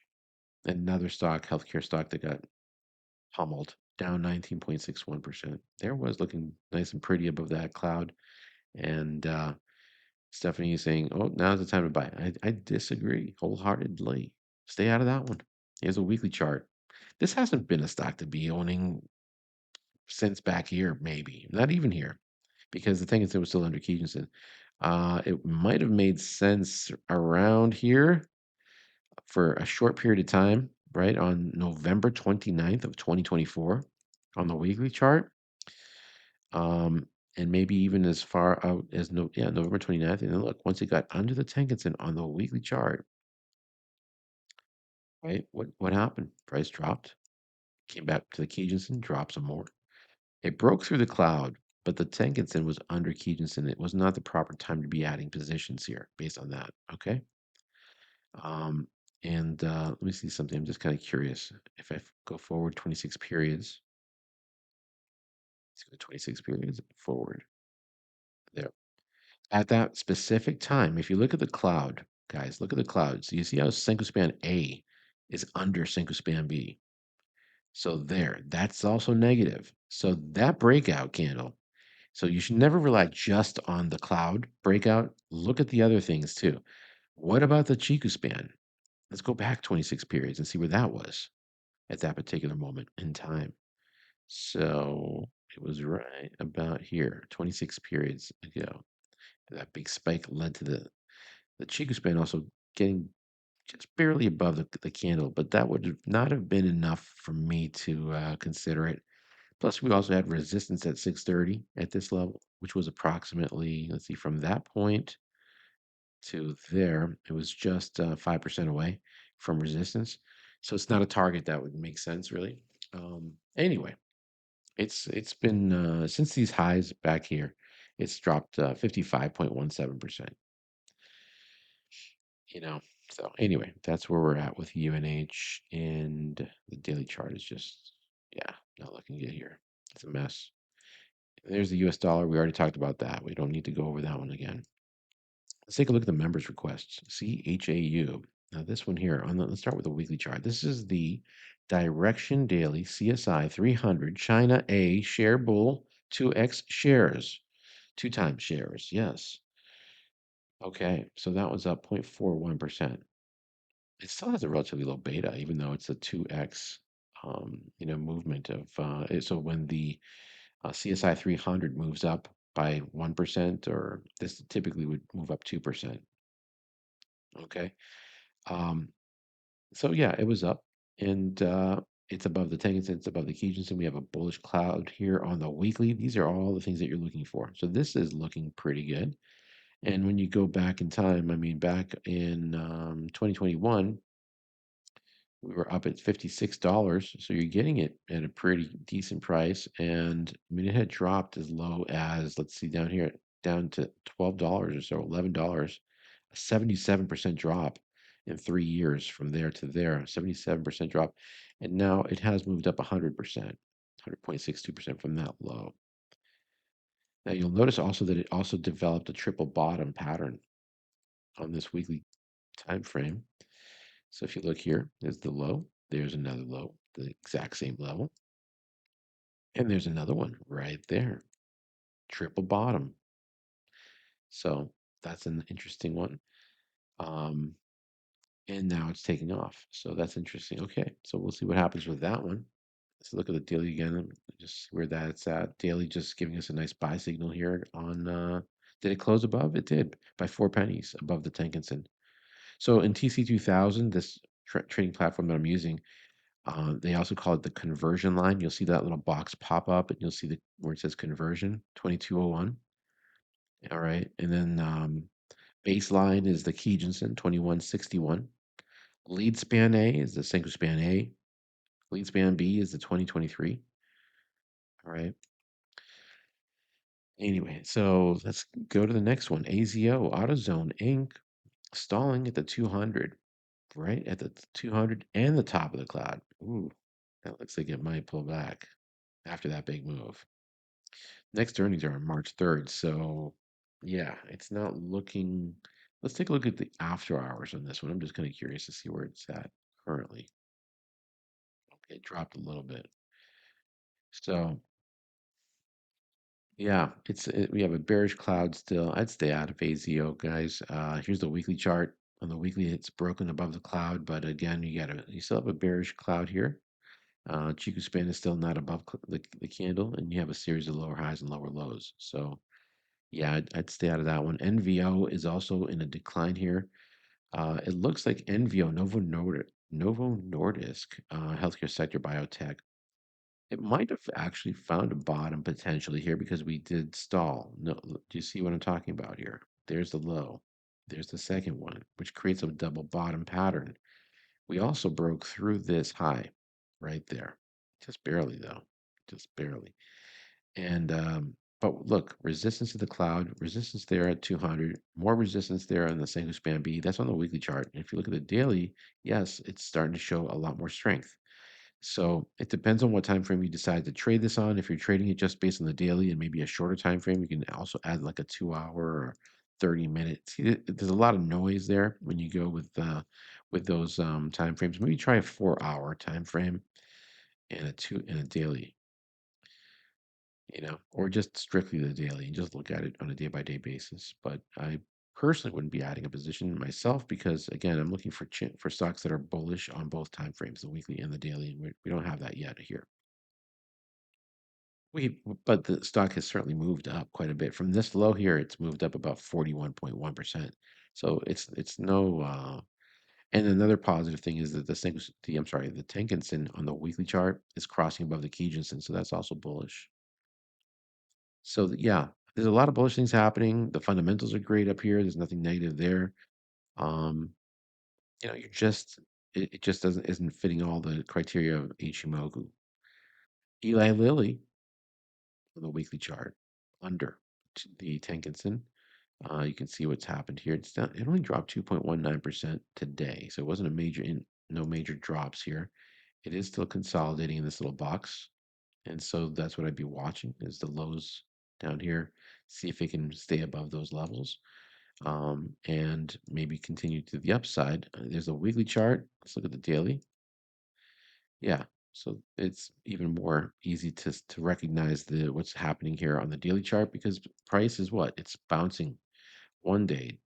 another stock, healthcare stock that got pummeled, down 19.61%. There was looking nice and pretty above that cloud. And Stephanie is saying, oh, now's the time to buy. I disagree wholeheartedly. Stay out of that one. Here's a weekly chart. This hasn't been a stock to be owning since back here, maybe. Not even here. Because the thing is, it was still under Kijun-sen. It might have made sense around here for a short period of time, right? On November 29th of 2024 on the weekly chart. And maybe even as far out as November 29th. And then look, once it got under the Tenkan-sen on the weekly chart, right? What happened? Price dropped, came back to the Kijun-sen, dropped some more. It broke through the cloud but the Tenkan-sen was under Kijun-sen. It was not the proper time to be adding positions here based on that. Okay. Um, and let me see something. I'm just kind of curious. If I go forward 26 periods, let's go 26 periods forward there. At that specific time, if you look at the cloud, guys, look at the cloud. So you see how Senko span A is under Senko span B. So there, that's also negative. So that breakout candle. So you should never rely just on the cloud breakout. Look at the other things too. What about the Chiku span? Let's go back 26 periods and see where that was at that particular moment in time. So it was right about here, 26 periods ago. That big spike led to the Chiku span also getting just barely above the candle, but that would not have been enough for me to consider it. Plus, we also had resistance at 630 at this level, which was approximately, let's see, from that point to there, it was just 5% away from resistance. So it's not a target that would make sense, really. Anyway, it's been since these highs back here, it's dropped 55.17%. You know, so anyway, that's where we're at with UNH, and the daily chart is just, yeah, not looking good here. It's a mess. There's the US dollar. We already talked about that. We don't need to go over that one again. Let's take a look at the members' requests. CHAU. Now, this one here, let's start with the weekly chart. This is the Direction Daily CSI 300 China A share bull 2x shares, 2 times shares. Yes. Okay, so that was up 0.41%. It still has a relatively low beta, even though it's a 2x, movement of. So when the CSI 300 moves up by 1%, or this typically would move up 2%. Okay. Um, so yeah, it was up, and it's above the Tengen, it's above the Kijun. We have a bullish cloud here on the weekly. These are all the things that you're looking for. So this is looking pretty good. And when you go back in time, I mean, back in 2021, we were up at $56. So you're getting it at a pretty decent price. And I mean, it had dropped as low as, let's see, down here, down to $12 or so, $11, a 77% drop in 3 years from there to there, 77% drop. And now it has moved up 100%, 100.62% from that low. Now you'll notice also that it also developed a triple bottom pattern on this weekly time frame. So if you look here, there's the low, there's another low, the exact same level, and there's another one right there, triple bottom. So that's an interesting one. And now it's taking off. So that's interesting. Okay, so we'll see what happens with that one. Let's look at the daily again, just where that's at. Daily just giving us a nice buy signal here on, did it close above? It did, by 4 pennies above the Tenkan-sen. So in TC2000, this trading platform that I'm using, they also call it the conversion line. You'll see that little box pop up, and you'll see where it says conversion 2201. All right, and then baseline is the Kijun-sen 2161. Lead span A is the Senko span A. Lead span B is the 2023. All right. Anyway, so let's go to the next one. AZO AutoZone Inc. stalling at the 200, right at the 200 and the top of the cloud. Ooh, that looks like it might pull back after that big move. Next earnings are on March 3rd. So, yeah, it's not looking. Let's take a look at the after hours on this one. I'm just kind of curious to see where it's at currently. Okay, it dropped a little bit. So, yeah, we have a bearish cloud still. I'd stay out of AZO, guys. Here's the weekly chart. On the weekly, it's broken above the cloud, but again, you still have a bearish cloud here. Chiku span is still not above the candle, and you have a series of lower highs and lower lows. So, yeah, I'd stay out of that one. NVO is also in a decline here. It looks like NVO, Novo Nordisk, healthcare sector biotech. It might have actually found a bottom potentially here because we did stall. No, do you see what I'm talking about here? There's the low. There's the second one, which creates a double bottom pattern. We also broke through this high right there. Just barely, though. Just barely. And But look, resistance to the cloud, resistance there at 200, more resistance there on the Senkou Span B. That's on the weekly chart. And if you look at the daily, yes, it's starting to show a lot more strength. So it depends on what time frame you decide to trade this on. If you're trading it just based on the daily and maybe a shorter time frame, you can also add like a 2 hour or 30 minutes. There's a lot of noise there when you go with those time frames. Maybe try a 4 hour time frame and a daily, or just strictly the daily and just look at it on a day by day basis. But I personally wouldn't be adding a position myself because again, I'm looking for stocks that are bullish on both time frames, the weekly and the daily, and we don't have that yet here. But the stock has certainly moved up quite a bit. From this low here, it's moved up about 41.1%. So it's no and another positive thing is that the Tenkan-sen on the weekly chart is crossing above the Kijun-sen, so that's also bullish. So yeah, there's a lot of bullish things happening. The fundamentals are great up here. There's nothing negative there. Um, you're just it just isn't fitting all the criteria of Ichimoku. Eli Lilly on the weekly chart under the Tenkan-sen. You can see what's happened here. It's down, it only dropped 2.19% today, so it wasn't no major drops here. It is still consolidating in this little box, and so that's what I'd be watching is the lows down here. See if it can stay above those levels, and maybe continue to the upside. There's a weekly chart. Let's look at the daily. Yeah, so it's even more easy to recognize what's happening here on the daily chart because price is what? It's bouncing 1 day,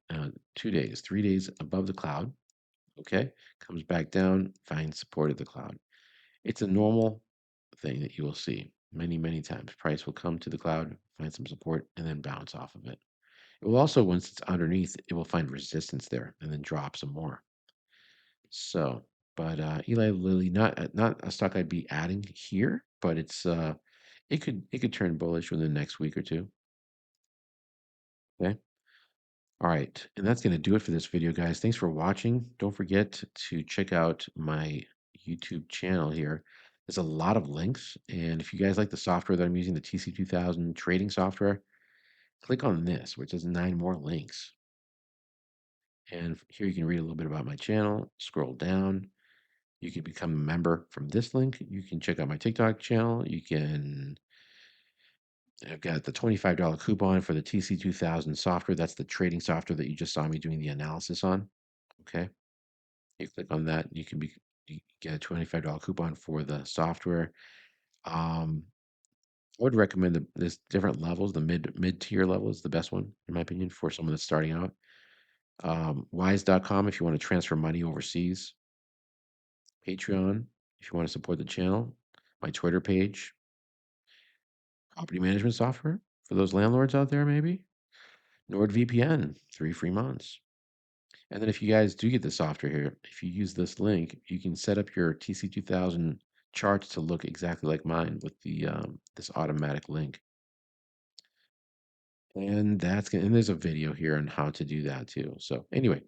2 days, 3 days above the cloud. Okay, comes back down, finds support at the cloud. It's a normal thing that you will see many times. Price will come to the cloud, find some support, and then bounce off of it. It will also, once it's underneath, it will find resistance there and then drop some more. So, but Eli Lilly, not a stock I'd be adding here, but it could turn bullish within the next week or two. Okay. All right, and that's going to do it for this video, guys. Thanks for watching. Don't forget to check out my YouTube channel here. There's a lot of links, and if you guys like the software that I'm using, the TC2000 trading software, click on this, which has 9 more links. And here you can read a little bit about my channel. Scroll down. You can become a member from this link. You can check out my TikTok channel. I've got the $25 coupon for the TC2000 software. That's the trading software that you just saw me doing the analysis on. Okay. You click on that, you get a $25 coupon for the software. I would recommend there's different levels. The mid tier level is the best one, in my opinion, for someone that's starting out. Wise.com if you want to transfer money overseas. Patreon if you want to support the channel. My Twitter page. Property management software for those landlords out there, maybe. NordVPN, 3 free months. And then if you guys do get the software here, if you use this link, you can set up your TC2000 charts to look exactly like mine with this automatic link. And there's a video here on how to do that too. So anyway,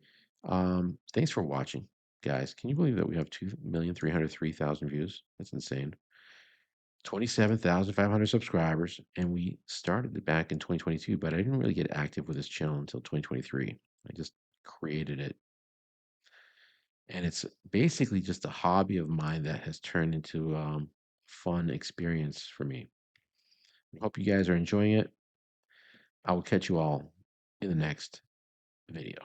thanks for watching, guys. Can you believe that we have 2,303,000 views? That's insane. 27,500 subscribers, and we started it back in 2022, but I didn't really get active with this channel until 2023. I just created it. And it's basically just a hobby of mine that has turned into a fun experience for me. I hope you guys are enjoying it. I will catch you all in the next video.